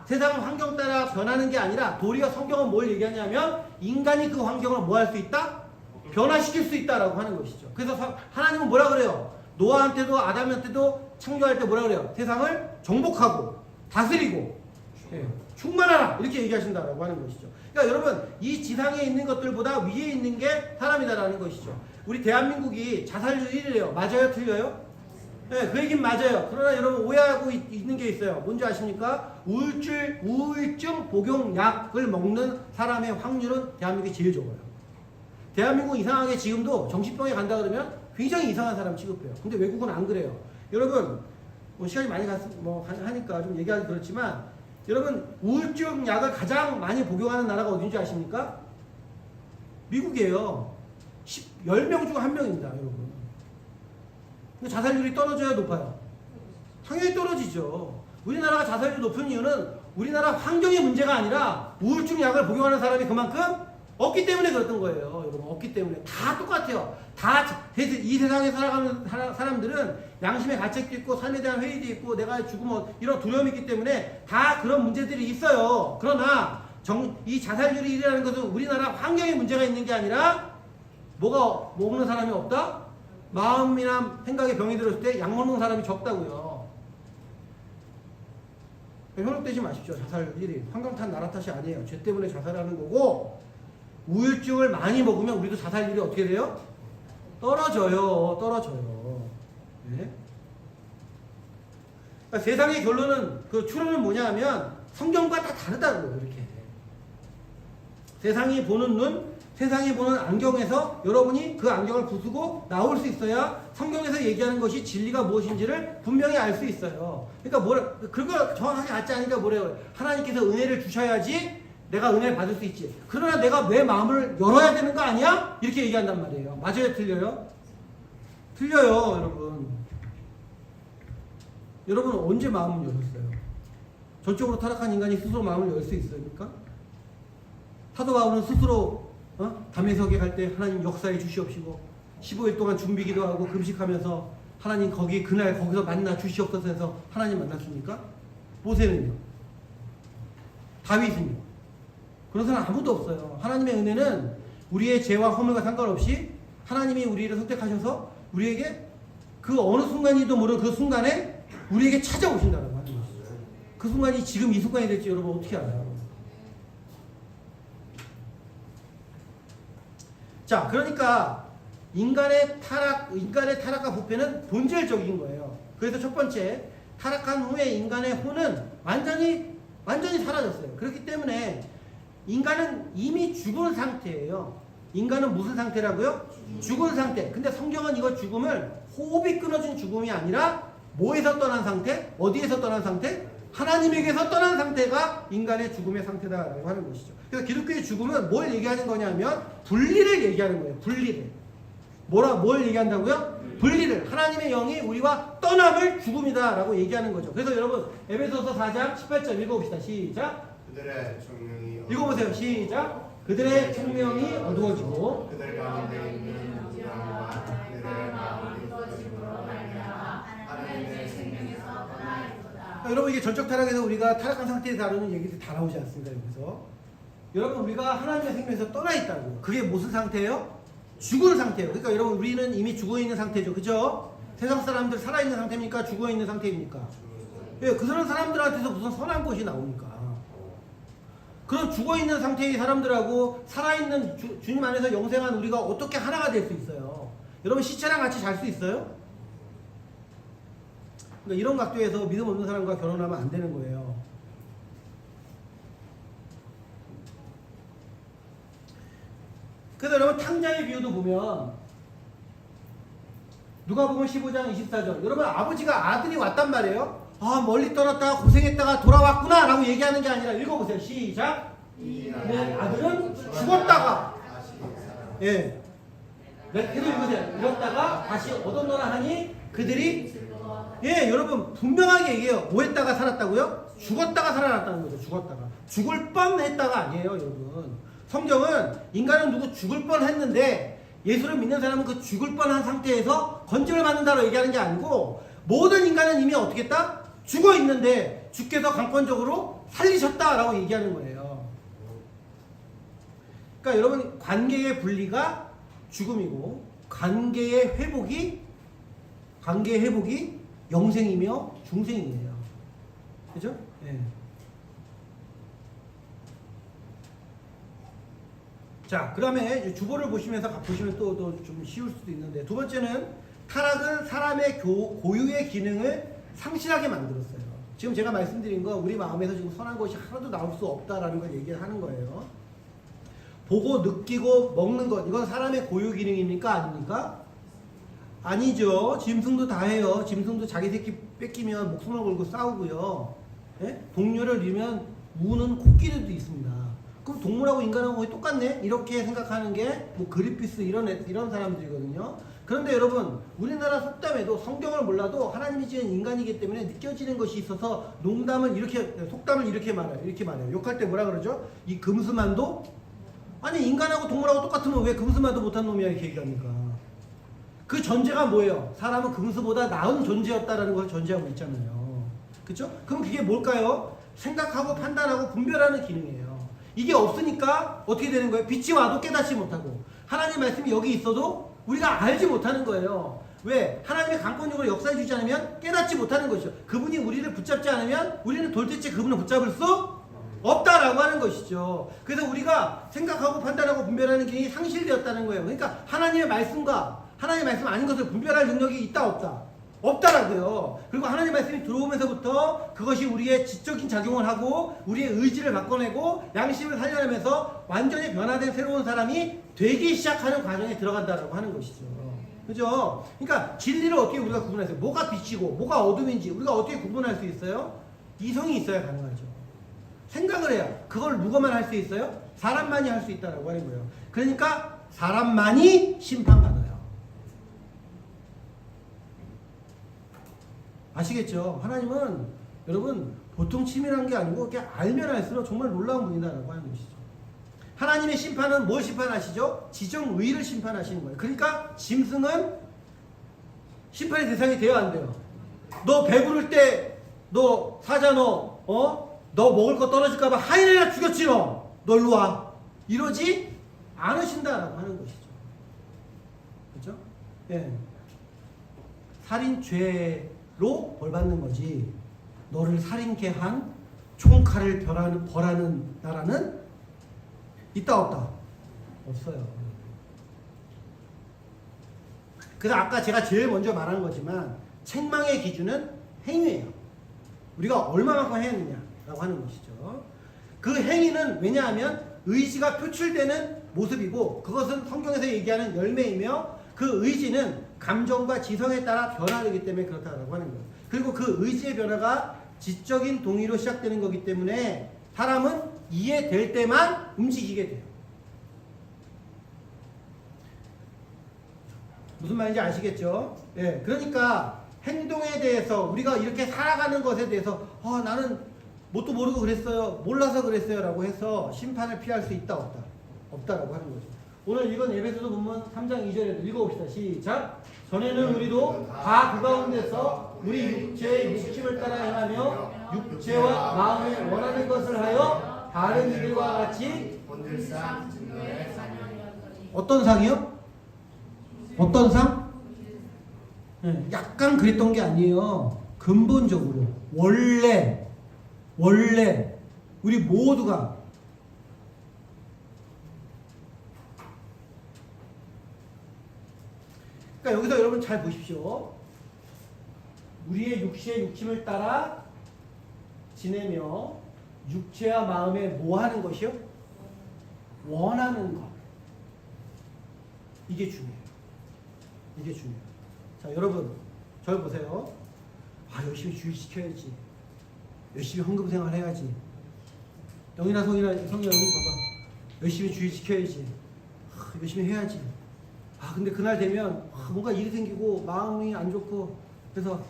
세상은 환경 따라 변하는 게 아니라 도리어 성경은 뭘 얘기하냐면 인간이 그 환경을 뭐 할 수 있다? 변화시킬 수 있다라고 하는 것이죠. 그래서 하나님은 뭐라 그래요? 노아한테도 아담한테도 창조할 때 뭐라 그래요? 세상을 정복하고 다스리고 충만하라 이렇게 얘기하신다라고 하는 것이죠. 그러니까 여러분 이 지상에 있는 것들보다 위에 있는 게 사람이다라는 것이죠. 우리 대한민국이 자살률 1위래요. 맞아요? 틀려요? 네, 그 얘기는 맞아요. 그러나 여러분 오해하고 있는 게 있어요. 뭔지 아십니까? 우울증 복용약을 먹는 사람의 확률은 대한민국이 제일 적어요. 대한민국 이상하게 지금도 정신병에 간다 그러면 굉장히 이상한 사람 취급해요. 근데 외국은 안 그래요. 여러분 뭐 시간이 많이 하니까 좀 얘기하기 그렇지만 여러분 우울증 약을 가장 많이 복용하는 나라가 어딘지 아십니까? 미국이에요. 10명 중 1명입니다. 여러분. 자살률이 떨어져야 높아요? 당연히 떨어지죠. 우리나라가 자살률이 높은 이유는 우리나라 환경의 문제가 아니라 우울증 약을 복용하는 사람이 그만큼 없기 때문에 그랬던 거예요. 여러분 없기 때문에 다 똑같아요. 이 세상에 살아가는 사람들은 양심의 가책도 있고 삶에 대한 회의도 있고 내가 죽으면 이런 두려움이 있기 때문에 다 그런 문제들이 있어요. 그러나 이 자살률이 1위라는 것은 우리나라 환경에 문제가 있는 게 아니라 뭐가 먹는 사람이 없다? 마음이나 생각에 병이 들었을 때 약 먹는 사람이 적다고요. 현혹되지 마십시오. 자살률 1위. 환경 탓 나라 탓이 아니에요. 죄 때문에 자살하는 거고 우울증을 많이 먹으면 우리도 자살률이 어떻게 돼요? 떨어져요. 네? 그러니까 세상의 결론은 그 추론은 뭐냐 하면 성경과 다 다르다고요. 이렇게 세상이 보는 눈 세상이 보는 안경에서 여러분이 그 안경을 부수고 나올 수 있어야 성경에서 얘기하는 것이 진리가 무엇인지를 분명히 알 수 있어요. 그러니까 그거 정확하게 알지 않으니까 뭐래요? 하나님께서 은혜를 주셔야지 내가 은혜를 받을 수 있지. 그러나 내가 왜 마음을 열어야 되는 거 아니야? 이렇게 얘기한단 말이에요. 맞아요? 틀려요? 틀려요, 여러분. 여러분 언제 마음을 열었어요? 전적으로 타락한 인간이 스스로 마음을 열 수 있습니까? 사도 바울은 스스로 담에석에 갈 때 하나님 역사해 주시옵시고 15일 동안 준비기도 하고 금식하면서 하나님 그날 거기서 만나 주시옵소서 해서 하나님 만났습니까? 모세는요? 다윗은요? 그런 사람 아무도 없어요. 하나님의 은혜는 우리의 죄와 허물과 상관없이 하나님이 우리를 선택하셔서 우리에게 그 어느 순간이도 모르는 그 순간에 우리에게 찾아오신다는 하는 것이죠. 그 순간이 지금 이 순간이 될지 여러분 어떻게 알아요? 자, 그러니까 인간의 타락과 부패는 본질적인 거예요. 그래서 첫 번째, 타락한 후에 인간의 혼은 완전히 사라졌어요. 그렇기 때문에 인간은 이미 죽은 상태예요. 인간은 무슨 상태라고요? 죽은 상태. 근데 성경은 이거 죽음을 호흡이 끊어진 죽음이 아니라 뭐에서 떠난 상태? 어디에서 떠난 상태? 하나님에게서 떠난 상태가 인간의 죽음의 상태다라고 하는 것이죠. 그래서 기독교의 죽음은 뭘 얘기하는 거냐면 분리를 얘기하는 거예요. 분리를. 뭘 얘기한다고요? 분리를. 하나님의 영이 우리와 떠남을 죽음이다라고 얘기하는 거죠. 그래서 여러분 에베소서 4장 18절 읽어봅시다. 시작. 그들의 총명이 읽어보세요. 시작. 그들의 총명이 어두워지고 그들 가운데 있는 영과 그들의 마음이 어두워짐으로 말미암아 하나님의 생명에서 떠나 있도다. 여러분 이게 전적 타락에서 우리가 타락한 상태에 다루는 얘기들이 다 나오지 않습니다. 여기서 여러분 우리가 하나님의 생명에서 떠나 있다고. 그게 무슨 상태예요? 죽은 상태예요. 그러니까 여러분 우리는 이미 죽어 있는 상태죠. 그죠? 세상 사람들 살아있는 상태입니까? 죽어 있는 상태입니까? 예, 그런 사람들한테서 무슨 선한 것이 나옵니까? 그런 죽어 있는 상태의 사람들하고 살아있는 주님 안에서 영생한 우리가 어떻게 하나가 될 수 있어요? 여러분 시체랑 같이 잘 수 있어요? 그러니까 이런 각도에서 믿음 없는 사람과 결혼하면 안 되는 거예요. 그래서 여러분 탕자의 비유도 보면 누가복음 15장 24절 여러분 아버지가 아들이 왔단 말이에요. 아 멀리 떠났다가 고생했다가 돌아왔구나 라고 얘기하는 게 아니라 읽어보세요. 시작. 내 아들은 죽었다가 예. 계속 읽으세요. 이렇다가 다시 얻었노라 하니 그들이 예 여러분 분명하게 얘기해요. 뭐 했다가 살았다고요? 죽었다가 살아났다는 거죠. 죽었다가 죽을 뻔했다가 아니에요 여러분. 성경은 인간은 누구 죽을 뻔했는데 예수를 믿는 사람은 그 죽을 뻔한 상태에서 건짐을 받는다고 얘기하는 게 아니고 모든 인간은 이미 어떻게 했다? 죽어 있는데 주께서 강권적으로 살리셨다라고 얘기하는 거예요. 그러니까 여러분 관계의 분리가 죽음이고 관계의 회복이 영생이며 중생이에요. 그죠? 예. 자, 그다음에 주보를 보시면 또 좀 쉬울 수도 있는데 두 번째는 타락은 사람의 고유의 기능을 상실하게 만들었어요. 지금 제가 말씀드린 거 우리 마음에서 지금 선한 것이 하나도 나올 수 없다라는 걸 얘기하는 거예요. 보고 느끼고 먹는 것 이건 사람의 고유 기능입니까? 아닙니까? 아니죠. 짐승도 다 해요. 짐승도 자기 새끼 뺏기면 목숨을 걸고 싸우고요. 예? 동료를 잃으면 우는 코끼리도 있습니다. 그럼 동물하고 인간하고 거의 똑같네? 이렇게 생각하는 게 뭐 그리피스 이런 사람들이거든요. 그런데 여러분 우리나라 속담에도 성경을 몰라도 하나님이 지은 인간이기 때문에 느껴지는 것이 있어서 속담을 이렇게 말해요. 욕할 때 뭐라 그러죠? 이 금수만도? 아니 인간하고 동물하고 똑같으면 왜 금수만도 못한 놈이야 이렇게 얘기합니까? 그 전제가 뭐예요? 사람은 금수보다 나은 존재였다라는 걸 전제하고 있잖아요. 그쵸? 그럼 그게 뭘까요? 생각하고 판단하고 분별하는 기능이에요. 이게 없으니까 어떻게 되는 거예요? 빛이 와도 깨닫지 못하고 하나님 말씀이 여기 있어도 우리가 알지 못하는 거예요. 왜? 하나님의 강권적으로 역사해 주지 않으면 깨닫지 못하는 것이죠. 그분이 우리를 붙잡지 않으면 우리는 돌대체 그분을 붙잡을 수 없다라고 하는 것이죠. 그래서 우리가 생각하고 판단하고 분별하는 기능이 상실되었다는 거예요. 그러니까 하나님의 말씀과 하나님의 말씀 아닌 것을 분별할 능력이 있다 없다? 없다라고요. 그리고 하나님 말씀이 들어오면서부터 그것이 우리의 지적인 작용을 하고 우리의 의지를 바꿔내고 양심을 살려내면서 완전히 변화된 새로운 사람이 되기 시작하는 과정에 들어간다라고 하는 것이죠. 그죠? 그러니까 진리를 어떻게 우리가 구분하세요? 뭐가 빛이고 뭐가 어둠인지 우리가 어떻게 구분할 수 있어요? 이성이 있어야 가능하죠. 생각을 해야. 그걸 누가만 할 수 있어요? 사람만이 할 수 있다라고 하는 거예요. 그러니까 사람만이 심판받아요. 아시겠죠? 하나님은 여러분 보통 치밀한 게 아니고 그냥 알면 알수록 정말 놀라운 분이다라고 하는 것이죠. 하나님의 심판은 뭘 심판하시죠? 지정의를 심판하시는 거예요. 그러니까 짐승은 심판의 대상이 돼야 안 돼요. 너 배부를 때 너 사자 너 먹을 거 떨어질까봐 하이에나 죽였지 너 일로 와 이러지 않으신다라고 하는 것이죠. 그렇죠? 예. 살인죄로 벌받는 거지 너를 살인케 한 총칼을 벌하는 나라는 있다 없다? 없어요. 그래서 아까 제가 제일 먼저 말한 거지만 책망의 기준은 행위예요. 우리가 얼마만큼 행했느냐라고 하는 것이죠. 그 행위는 왜냐하면 의지가 표출되는 모습이고 그것은 성경에서 얘기하는 열매이며 그 의지는 감정과 지성에 따라 변화되기 때문에 그렇다고 하는 거예요. 그리고 그 의지의 변화가 지적인 동의로 시작되는 거기 때문에 사람은 이해될 때만 움직이게 돼요. 무슨 말인지 아시겠죠? 예, 그러니까 행동에 대해서 우리가 이렇게 살아가는 것에 대해서 나는 뭣도 모르고 그랬어요. 몰라서 그랬어요. 라고 해서 심판을 피할 수 있다 없다? 없다라고 하는 거죠. 오늘 읽은 에베소서 본문 3장 2절에도 읽어봅시다. 시작. 전에는 우리도 다 그 가운데서 우리 육체의 욕심을 따라 행하며 육체와 마음이 원하는 것을 하여 다른 이들과 같이 본질상 증거의 상이었더니 어떤 상이요? 어떤 상? 네, 약간 그랬던 게 아니에요. 근본적으로 원래 우리 모두가 그러니까 여기서 여러분 잘 보십시오. 우리의 육체의 육침을 따라 지내며 육체와 마음에 뭐 하는 것이요? 원하는 것. 이게 중요해요. 이게 중요해요. 자, 여러분, 저를 보세요. 아, 열심히 주의 지켜야지. 열심히 헌금 생활 해야지. 영이나 성이나 여기 봐봐. 열심히 주의 지켜야지. 아, 열심히 해야지. 아, 근데 그날 되면 뭔가 일이 생기고 마음이 안 좋고 그래서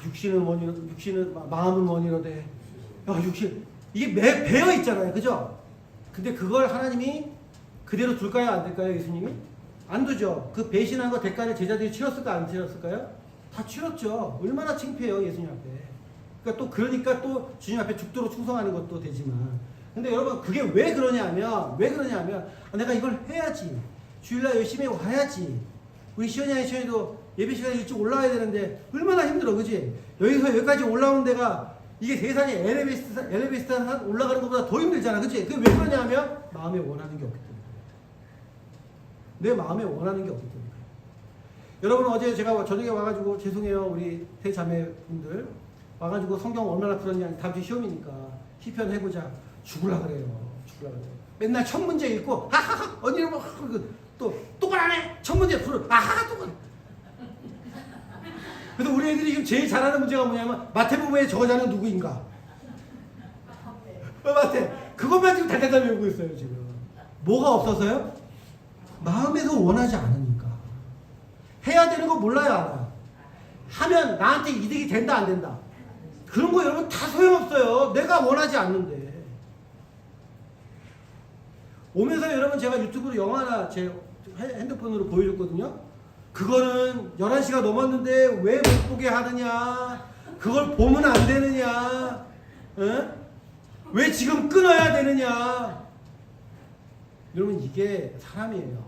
육신은 마음은 원이로되 육신 이게 배어 있잖아요, 그죠? 근데 그걸 하나님이 그대로 둘까요, 안 될까요, 예수님이? 안 두죠. 그 배신한 거 대가를 제자들이 치렀을까, 안 치렀을까요? 다 치렀죠. 얼마나 창피해요, 예수님 앞에. 그러니까 또 주님 앞에 죽도록 충성하는 것도 되지만. 근데 여러분, 그게 왜 그러냐면, 내가 이걸 해야지. 주일날 열심히 와야지. 우리 시연이도 예배 시간에 일찍 올라와야 되는데, 얼마나 힘들어, 그지? 여기서 여기까지 올라오는 데가, 이게 세상에 엘리베이터 올라가는 것보다 더 힘들잖아, 그치? 그게 왜 그러냐면, 마음에 원하는 게 없기 때문에. 내 마음에 원하는 게 없기 때문에. 여러분, 어제 제가 저녁에 와가지고, 죄송해요, 우리 대자매분들. 와가지고 성경 얼마나 풀었냐, 다음 주 시험이니까. 시편 해보자. 죽으려 그래요. 맨날 첫 문제 읽고, 하하하, 언니는 뭐, 또 그러네! 첫 문제 풀어. 아하, 또 그래. 그래서 우리 애들이 지금 제일 잘하는 문제가 뭐냐면 마태복음에 저거 자는 누구인가? 마태. 그것만 지금 달달달 외우고 있어요, 지금. 뭐가 없어서요? 마음에서 원하지 않으니까. 해야 되는 거 몰라요, 알아. 하면 나한테 이득이 된다, 안 된다. 그런 거 여러분 다 소용없어요. 내가 원하지 않는데. 오면서 여러분 제가 유튜브로 영화 하나 제 핸드폰으로 보여줬거든요. 그거는 11시가 넘었는데 왜 못 보게 하느냐? 그걸 보면 안 되느냐? 응? 왜 지금 끊어야 되느냐? 여러분, 이게 사람이에요.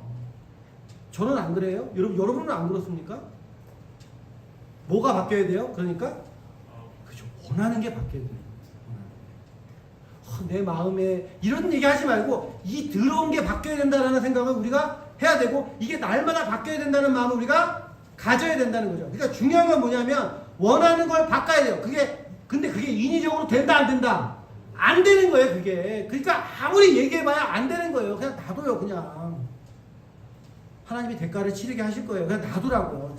저는 안 그래요? 여러분은 안 그렇습니까? 뭐가 바뀌어야 돼요? 그러니까 그죠, 원하는 게 바뀌어야 돼요. 내 마음에 이런 얘기 하지 말고 이 더러운 게 바뀌어야 된다는 생각을 우리가 해야 되고, 이게 날마다 바뀌어야 된다는 마음을 우리가 가져야 된다는 거죠. 그러니까 중요한 건 뭐냐면 원하는 걸 바꿔야 돼요. 근데 그게 인위적으로 된다, 안 된다? 안 되는 거예요, 그게. 그러니까 아무리 얘기해봐야 안 되는 거예요. 그냥 놔둬요, 그냥. 하나님이 대가를 치르게 하실 거예요. 그냥 놔두라고요.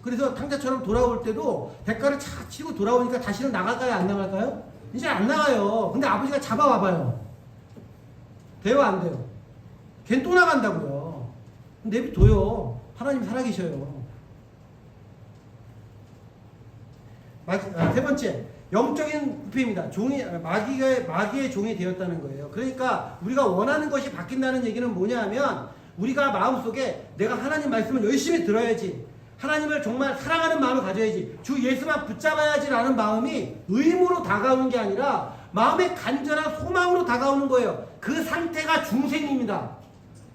그래서 탕자처럼 돌아올 때도 대가를 착 치고 돌아오니까 다시는 나갈까요, 안 나갈까요? 이제 안 나가요. 근데 아버지가 잡아와봐요. 돼요, 안 돼요? 걔는 또 나간다고요. 내비둬요. 하나님 살아계셔요. 세 번째, 영적인 부패입니다. 마귀의 종이 되었다는 거예요. 그러니까 우리가 원하는 것이 바뀐다는 얘기는 뭐냐면, 우리가 마음속에 내가 하나님 말씀을 열심히 들어야지, 하나님을 정말 사랑하는 마음을 가져야지, 주 예수만 붙잡아야지라는 마음이 의무로 다가오는 게 아니라 마음의 간절한 소망으로 다가오는 거예요. 그 상태가 중생입니다.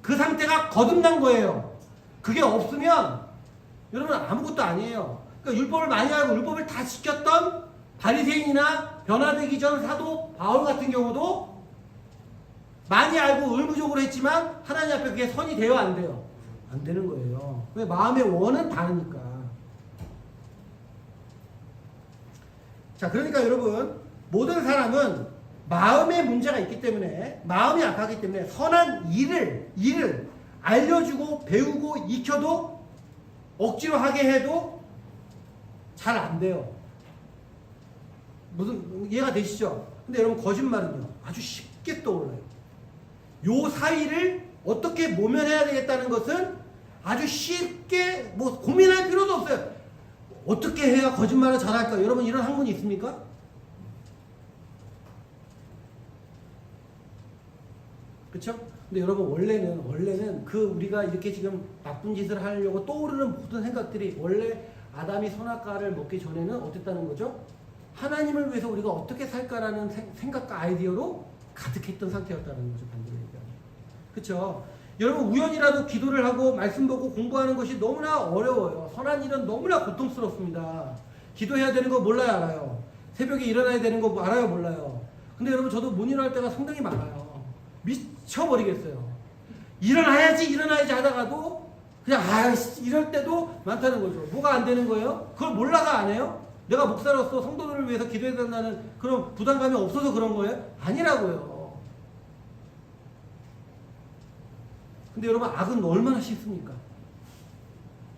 그 상태가 거듭난 거예요. 그게 없으면 여러분 아무것도 아니에요. 그러니까 율법을 많이 알고 율법을 다 지켰던 바리새인이나 변화되기 전 사도 바울 같은 경우도 많이 알고 의무적으로 했지만 하나님 앞에 그게 선이 돼요, 안 돼요? 안 되는 거예요. 왜? 마음의 원은 다르니까. 자, 그러니까 여러분, 모든 사람은 마음의 문제가 있기 때문에, 마음이 약하기 때문에 선한 일을 알려주고 배우고 익혀도 억지로 하게 해도 잘 안 돼요. 무슨 이해가 되시죠? 근데 여러분, 거짓말은요 아주 쉽게 떠올라요. 요 사이를 어떻게 모면해야 되겠다는 것은 아주 쉽게 뭐 고민할 필요도 없어요. 어떻게 해야 거짓말을 잘할까? 여러분, 이런 학문이 있습니까? 그렇죠? 근데 여러분, 원래는 우리가 이렇게 지금 나쁜 짓을 하려고 떠오르는 모든 생각들이 원래 아담이 선악과를 먹기 전에는 어땠다는 거죠? 하나님을 위해서 우리가 어떻게 살까라는 생각과 아이디어로 가득했던 상태였다는 거죠. 반대로 얘기하면. 그쵸? 여러분 우연이라도 기도를 하고 말씀 보고 공부하는 것이 너무나 어려워요. 선한 일은 너무나 고통스럽습니다. 기도해야 되는 거 몰라요, 알아요? 새벽에 일어나야 되는 거 알아요, 몰라요? 근데 여러분 저도 못 일어날 때가 상당히 많아요. 미쳐버리겠어요. 일어나야지 하다가도 그냥 이럴 때도 많다는 거죠. 뭐가 안 되는 거예요? 그걸 몰라가 안 해요? 내가 목사로서 성도들을 위해서 기도해야 된다는 그런 부담감이 없어서 그런 거예요? 아니라고요. 근데 여러분 악은 얼마나 쉽습니까?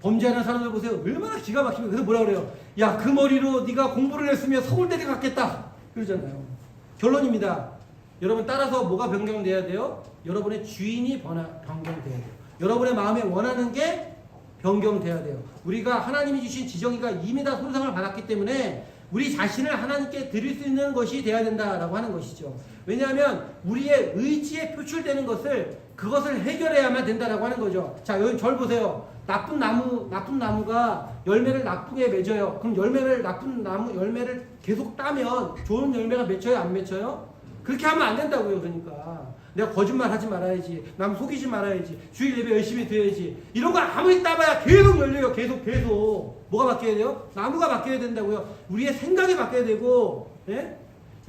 범죄하는 사람들 보세요. 얼마나 기가 막힙니까? 그래서 뭐라 그래요? 야, 그 머리로 네가 공부를 했으면 서울대를 갔겠다. 그러잖아요. 결론입니다. 여러분 따라서 뭐가 변경돼야 돼요? 여러분의 주인이 변경돼야 돼요. 여러분의 마음에 원하는 게 변경돼야 돼요. 우리가 하나님이 주신 지정의가 이미 다 소상을 받았기 때문에 우리 자신을 하나님께 드릴 수 있는 것이 돼야 된다라고 하는 것이죠. 왜냐하면 우리의 의지에 표출되는 그것을 해결해야만 된다라고 하는 거죠. 자, 여기 절 보세요. 나쁜 나무가 열매를 나쁘게 맺어요. 그럼 나쁜 나무 열매를 계속 따면 좋은 열매가 맺혀요, 안 맺혀요? 그렇게 하면 안 된다고요. 그러니까 내가 거짓말 하지 말아야지, 남 속이지 말아야지, 주일 예배 열심히 드려야지, 이런 거 아무리 따봐야 계속 열려요. 계속 뭐가 바뀌어야 돼요? 나무가 바뀌어야 된다고요. 우리의 생각이 바뀌어야 되고, 예?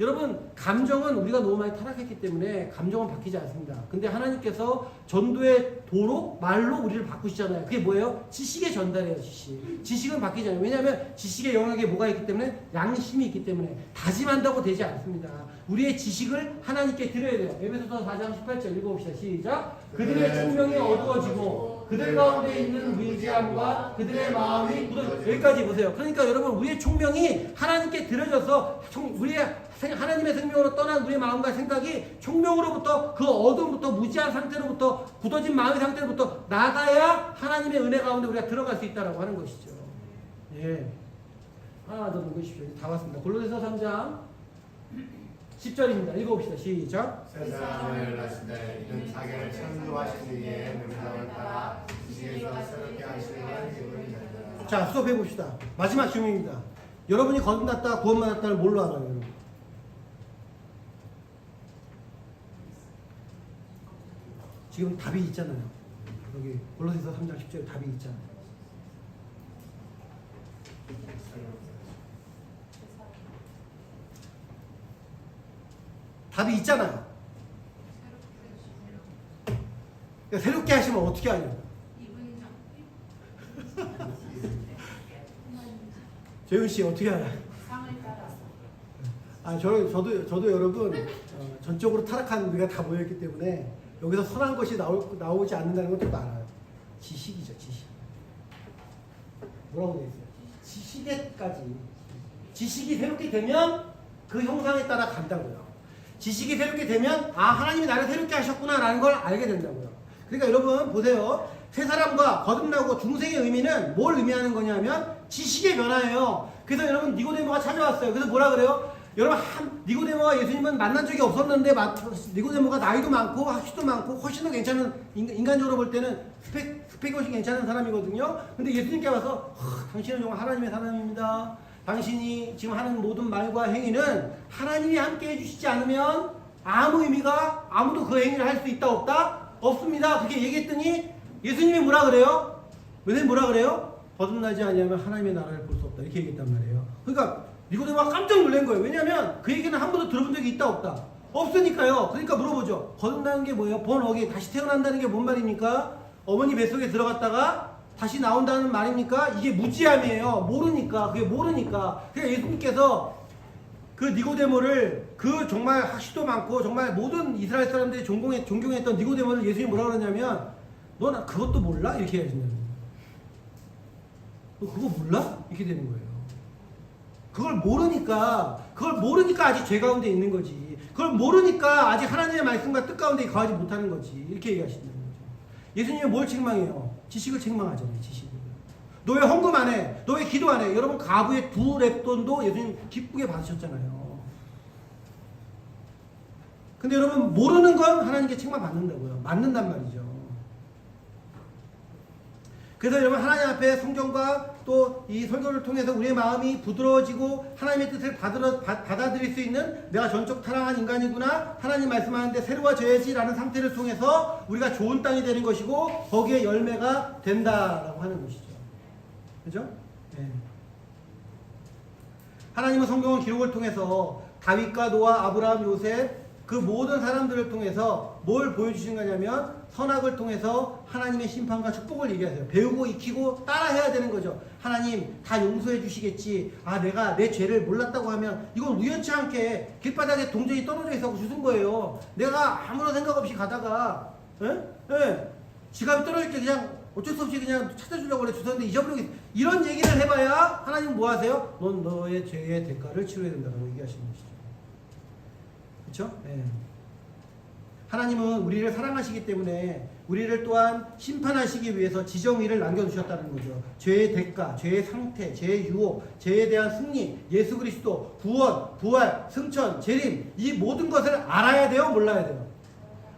여러분 감정은 우리가 너무 많이 타락했기 때문에 감정은 바뀌지 않습니다. 근데 하나님께서 전도의 도로 말로 우리를 바꾸시잖아요. 그게 뭐예요? 지식의 전달이에요. 지식은 바뀌지 않아요. 왜냐하면 지식의 영역에 뭐가 있기 때문에 양심이 있기 때문에 다짐한다고 되지 않습니다. 우리의 지식을 하나님께 드려야 돼요. 에베소서 4장 18절 읽어봅시다. 시작. 그들의 총명이 어두워지고 그들 가운데 있는 의지함과 그들의 마음이 여기까지 보세요. 그러니까 여러분 우리의 총명이 하나님께 드려져서 하나님의 생명으로 떠난 우리의 마음과 생각이 총명으로부터 그 어둠부터 무지한 상태로부터 굳어진 마음의 상태로부터 나가야 하나님의 은혜 가운데 우리가 들어갈 수 있다라고 하는 것이죠. 예. 하나 더 읽으십시오. 다 왔습니다. 골로새서 3장 10절입니다. 읽어봅시다. 시작. 세상을 하시되 이는 자기를 창조하신 이의 명령을 따라 지식에서 새롭게 하시는 기분이 된다. 자, 수업해 봅시다. 마지막 질문입니다. 여러분이 거듭났다, 구원받았다를 뭘로 알아요? 여러분? 지금 답이 있잖아요. 여기 골로새서 3장 10절에 답이 있잖아요. 답이 있잖아요. 그러니까 새롭게 하시면 어떻게 하냐고. 재윤 씨 어떻게 알아요? 상을 따라서. 아, 저도 여러분 전적으로 타락한 우리가 다 모여있기 때문에 여기서 선한 것이 나오지 않는다는 건 저도 알아요. 지식이죠, 지식. 뭐라고 돼 있어요? 지식에까지. 지식이 새롭게 되면 그 형상에 따라 간다고요. 지식이 새롭게 되면 하나님이 나를 새롭게 하셨구나라는 걸 알게 된다고요. 그러니까 여러분 보세요. 새 사람과 거듭나고 중생의 의미는 뭘 의미하는 거냐면 지식의 변화예요. 그래서 여러분 니고데모가 찾아왔어요. 그래서 뭐라 그래요? 여러분 니고데모와 예수님은 만난 적이 없었는데 니고데모가 나이도 많고 학식도 많고 훨씬 더 괜찮은 인간적으로 볼 때는 스펙이 훨씬 괜찮은 사람이거든요. 근데 예수님께 와서 당신은 정말 하나님의 사람입니다. 당신이 지금 하는 모든 말과 행위는 하나님이 함께 해주시지 않으면 아무도 그 행위를 할 수 있다 없다? 없습니다. 그렇게 얘기했더니 예수님이 뭐라 그래요? 예수님이 뭐라 그래요? 거듭나지 아니하면 하나님의 나라를 볼 수 없다. 이렇게 얘기했단 말이에요. 그러니까 니고데모가 깜짝 놀란 거예요. 왜냐하면 그 얘기는 한 번도 들어본 적이 있다 없다? 없으니까요. 그러니까 물어보죠. 거듭나는 게 뭐예요? 번어기 다시 태어난다는 게 뭔 말입니까? 어머니 뱃속에 들어갔다가 다시 나온다는 말입니까? 이게 무지함이에요. 모르니까. 그게 모르니까. 그러니까 예수님께서 그 니고데모를 그 정말 학식도 많고 정말 모든 이스라엘 사람들이 존경했던 니고데모를 예수님이 뭐라 그러냐면 너 그것도 몰라? 이렇게 해야진다는 거예요. 너 그거 몰라? 이렇게 되는 거예요. 그걸 모르니까 아직 죄 가운데 있는 거지. 그걸 모르니까 아직 하나님의 말씀과 뜻 가운데 거하지 못하는 거지. 이렇게 얘기하신다는 거죠. 예수님은 뭘 책망해요? 지식을 책망하잖아요. 지식을. 너 왜 헌금 안 해? 너 왜 기도 안 해? 여러분 가부의 2렙돈도 예수님 기쁘게 받으셨잖아요. 근데 여러분 모르는 건 하나님께 책망 받는다고요. 맞는단 말이죠. 그래서 여러분 하나님 앞에 성경과 또 이 설교를 통해서 우리의 마음이 부드러워지고 하나님의 뜻을 받아들일 수 있는 내가 전적 타락한 인간이구나, 하나님 말씀하는데 새로워져야지라는 상태를 통해서 우리가 좋은 땅이 되는 것이고 거기에 열매가 된다라고 하는 것이죠. 그죠? 네. 하나님은 성경의 기록을 통해서 다윗과 노아, 아브라함, 요셉 그 모든 사람들을 통해서 뭘 보여주신 거냐면 선악을 통해서 하나님의 심판과 축복을 얘기하세요. 배우고 익히고 따라해야 되는 거죠. 하나님 다 용서해 주시겠지. 아, 내가 내 죄를 몰랐다고 하면 이건 우연치 않게 길바닥에 동전이 떨어져 있어서 주신 거예요. 내가 아무런 생각 없이 가다가 지갑이 떨어질 때 그냥 어쩔 수 없이 그냥 찾아주려고 그래 주셨는데 잊어버리고 이런 얘기를 해봐야 하나님 뭐 하세요? 넌 너의 죄의 대가를 치러야 된다고 얘기하시는 것이죠. 그렇죠? 네. 하나님은 우리를 사랑하시기 때문에 우리를 또한 심판하시기 위해서 지정의를 남겨두셨다는 거죠. 죄의 대가, 죄의 상태, 죄의 유혹, 죄에 대한 승리, 예수 그리스도, 구원, 부활, 승천, 재림 이 모든 것을 알아야 돼요? 몰라야 돼요?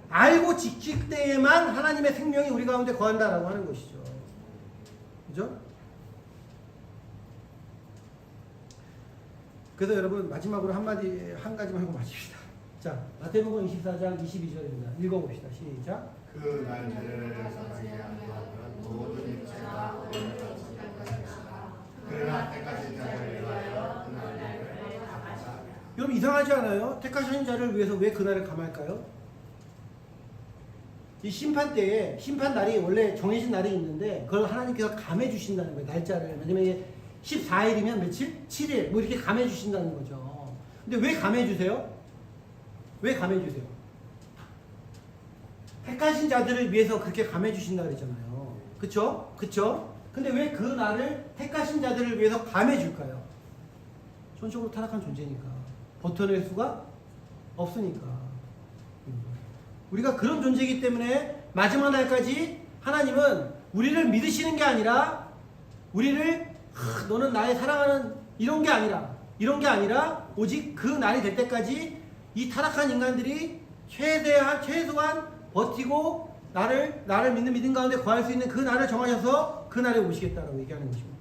알고 지킬 때에만 하나님의 생명이 우리 가운데 거한다라고 하는 것이죠. 그죠? 그래서 여러분 마지막으로 한 가지만 하고 마칩시다. 자, 마태복음 24장 22절입니다. 읽어봅시다. 시작. 그날 죄를 사하지 아니하면 모든 육체가 구원을 받지 못하리라. 그러나 택하신 자를 위하여 그날을 감하자. 여러분 이상하지 않아요? 택하신 자를 위해서 왜 그날을 감할까요? 이 심판 때에 심판 날이 원래 정해진 날이 있는데 그걸 하나님께서 감해 주신다는 거예요. 날짜를. 왜냐면 이게 14일이면 며칠? 7일 뭐 이렇게 감해 주신다는 거죠. 근데 왜 감해 주세요? 왜 감해 주세요? 택하신 자들을 위해서 그렇게 감해 주신다 그랬잖아요. 그쵸? 그쵸? 근데 왜 그 날을 택하신 자들을 위해서 감해 줄까요? 전적으로 타락한 존재니까. 버텨낼 수가 없으니까. 우리가 그런 존재이기 때문에 마지막 날까지 하나님은 우리를 믿으시는 게 아니라 우리를 너는 나의 사랑하는 이런 게 아니라 오직 그 날이 될 때까지 이 타락한 인간들이 최소한 버티고 나를 믿는 믿음 가운데 거할 수 있는 그 날을 정하셔서 그 날에 오시겠다라고 얘기하는 것입니다.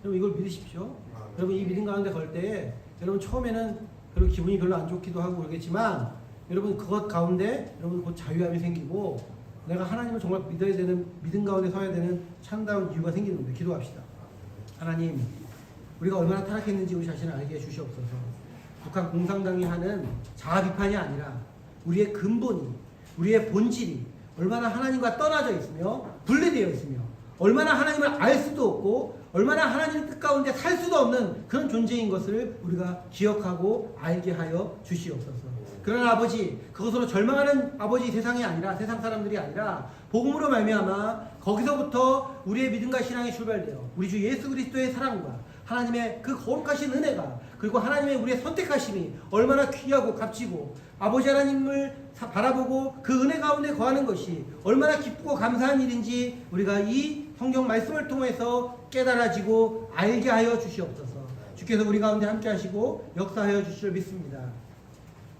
여러분 이걸 믿으십시오. 여러분 이 믿음 가운데 걸 때 여러분 처음에는 별로 기분이 별로 안 좋기도 하고 그러겠지만 여러분 그것 가운데 여러분 곧 자유함이 생기고 내가 하나님을 정말 믿어야 되는 믿음 가운데 서야 되는 참다운 이유가 생기는 겁니다. 기도합시다. 하나님 우리가 얼마나 타락했는지 우리 자신을 알게 해주시옵소서. 북한 공산당이 하는 자아 비판이 아니라 우리의 근본이 우리의 본질이 얼마나 하나님과 떨어져 있으며 분리되어 있으며 얼마나 하나님을 알 수도 없고 얼마나 하나님의 뜻 가운데 살 수도 없는 그런 존재인 것을 우리가 기억하고 알게 하여 주시옵소서. 그러나 아버지 그것으로 절망하는 아버지 세상이 아니라 세상 사람들이 아니라 복음으로 말미암아 거기서부터 우리의 믿음과 신앙이 출발되어 우리 주 예수 그리스도의 사랑과 하나님의 그 거룩하신 은혜가 그리고 하나님의 우리의 선택하심이 얼마나 귀하고 값지고 아버지 하나님을 바라보고 그 은혜 가운데 거하는 것이 얼마나 기쁘고 감사한 일인지 우리가 이 성경 말씀을 통해서 깨달아지고 알게 하여 주시옵소서. 주께서 우리 가운데 함께 하시고 역사하여 주실 줄 믿습니다.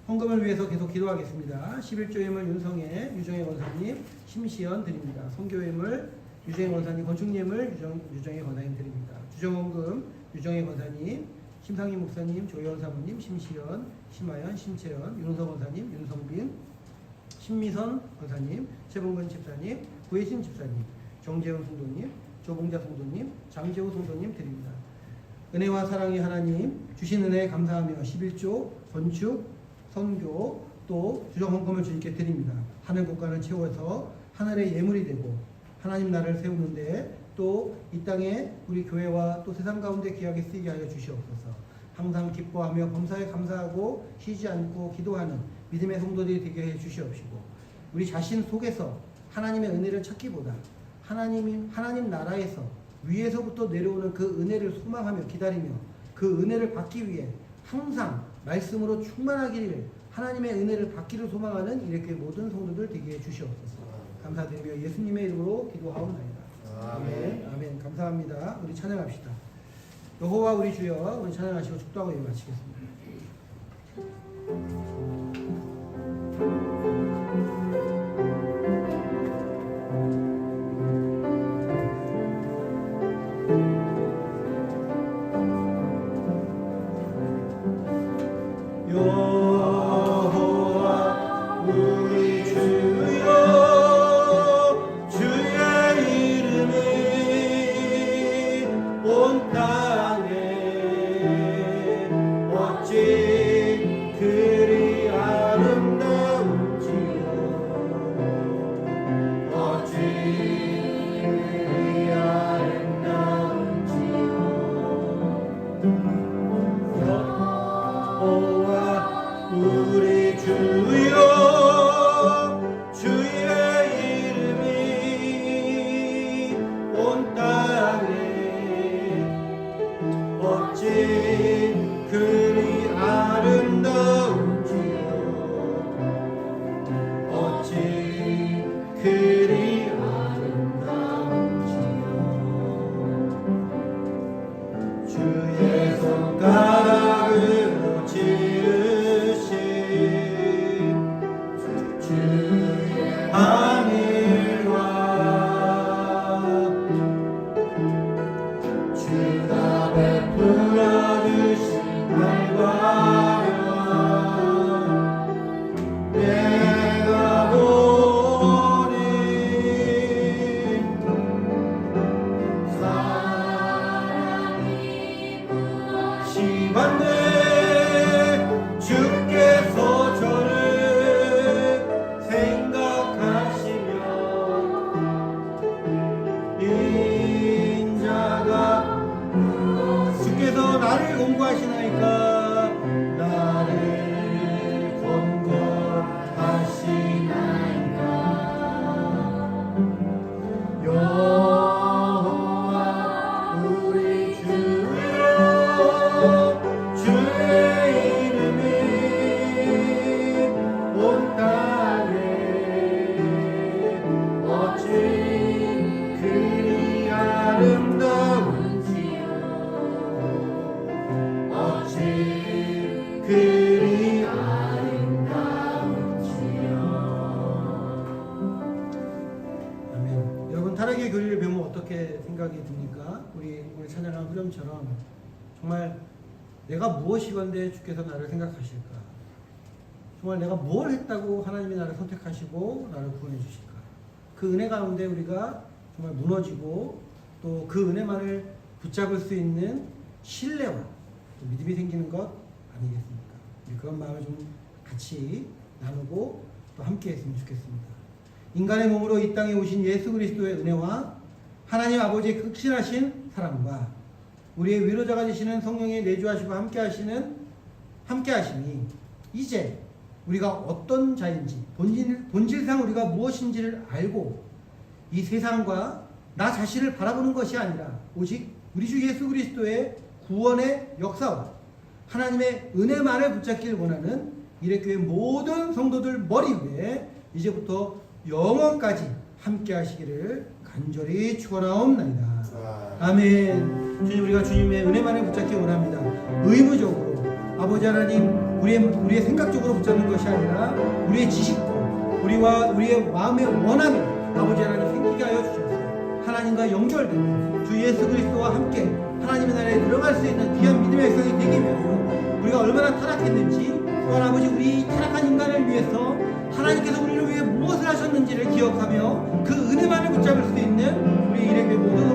헌금을 위해서 계속 기도하겠습니다. 11조 예물 윤성애 유정혜 권사님 심시연 드립니다. 선교 예물 유정혜 권사님 건축 예물 유정혜 권사님 드립니다. 주정헌금 유정혜 권사님 심상희 목사님 조혜원 사모님 심시연 심하연 심채연 윤은서 권사님 윤성빈 신미선 권사님 최봉근 집사님 구혜신 집사님 정재훈 성도님 조봉자 성도님 장재호 성도님 드립니다. 은혜와 사랑의 하나님 주신 은혜에 감사하며 11조 건축 선교 또 주정헌금을 주님께 드립니다. 하늘 국가를 채워서 하늘의 예물이 되고 하나님 나라를 세우는데 또 이 땅에 우리 교회와 또 세상 가운데 귀하게 쓰이게 하여 주시옵소서. 항상 기뻐하며 범사에 감사하고 쉬지 않고 기도하는 믿음의 성도들이 되게 해 주시옵시고 우리 자신 속에서 하나님의 은혜를 찾기보다 하나님 나라에서 위에서부터 내려오는 그 은혜를 소망하며 기다리며 그 은혜를 받기 위해 항상 말씀으로 충만하기를 하나님의 은혜를 받기를 소망하는 이렇게 모든 성도들 되게 해 주시옵소서. 감사드리며 예수님의 이름으로 기도하옵나이다. 아멘. 아멘. 감사합니다. 우리 찬양합시다. 여호와 우리 주여 우리 찬양하시고 축도하고 예배 마치겠습니다. 원타락의 교리를 배우면 어떻게 생각이 듭니까? 우리 오늘 찬양한 후렴처럼 정말 내가 무엇이건데 주께서 나를 생각하실까? 정말 내가 뭘 했다고 하나님이 나를 선택하시고 나를 구원해 주실까? 그 은혜 가운데 우리가 정말 무너지고 또 그 은혜만을 붙잡을 수 있는 신뢰와 또 믿음이 생기는 것 아니겠습니까? 우리 그런 마음을 좀 같이 나누고 또 함께 했으면 좋겠습니다. 인간의 몸으로 이 땅에 오신 예수 그리스도의 은혜와 하나님 아버지의 극신하신 사랑과 우리의 위로자가 되시는 성령의 내주하시고 함께하심이 이제 우리가 어떤 자인지 본질상 우리가 무엇인지를 알고 이 세상과 나 자신을 바라보는 것이 아니라 오직 우리 주 예수 그리스도의 구원의 역사와 하나님의 은혜만을 붙잡기를 원하는 이레교회 모든 성도들 머리 위에 이제부터 영원까지 함께 하시기를 간절히 축원하옵나이다. 아멘. 주님, 우리가 주님의 은혜만을 붙잡기 원합니다. 의무적으로 아버지 하나님 우리의 생각적으로 붙잡는 것이 아니라 우리의 지식과 우리의 마음의 원함이 아버지 하나님 생기게 하여 주셔서 하나님과 연결되는 주 예수 그리스도와 함께 하나님의 나라에 들어갈 수 있는 귀한 믿음의 백성이 되기 위하여 우리가 얼마나 타락했는지 또한 아버지 우리 타락한 인간을 위해서 하나님께서 우리를 위해 무엇을 하셨는지를 기억하며 그 은혜만을 붙잡을 수 있는 우리 이레교회 모든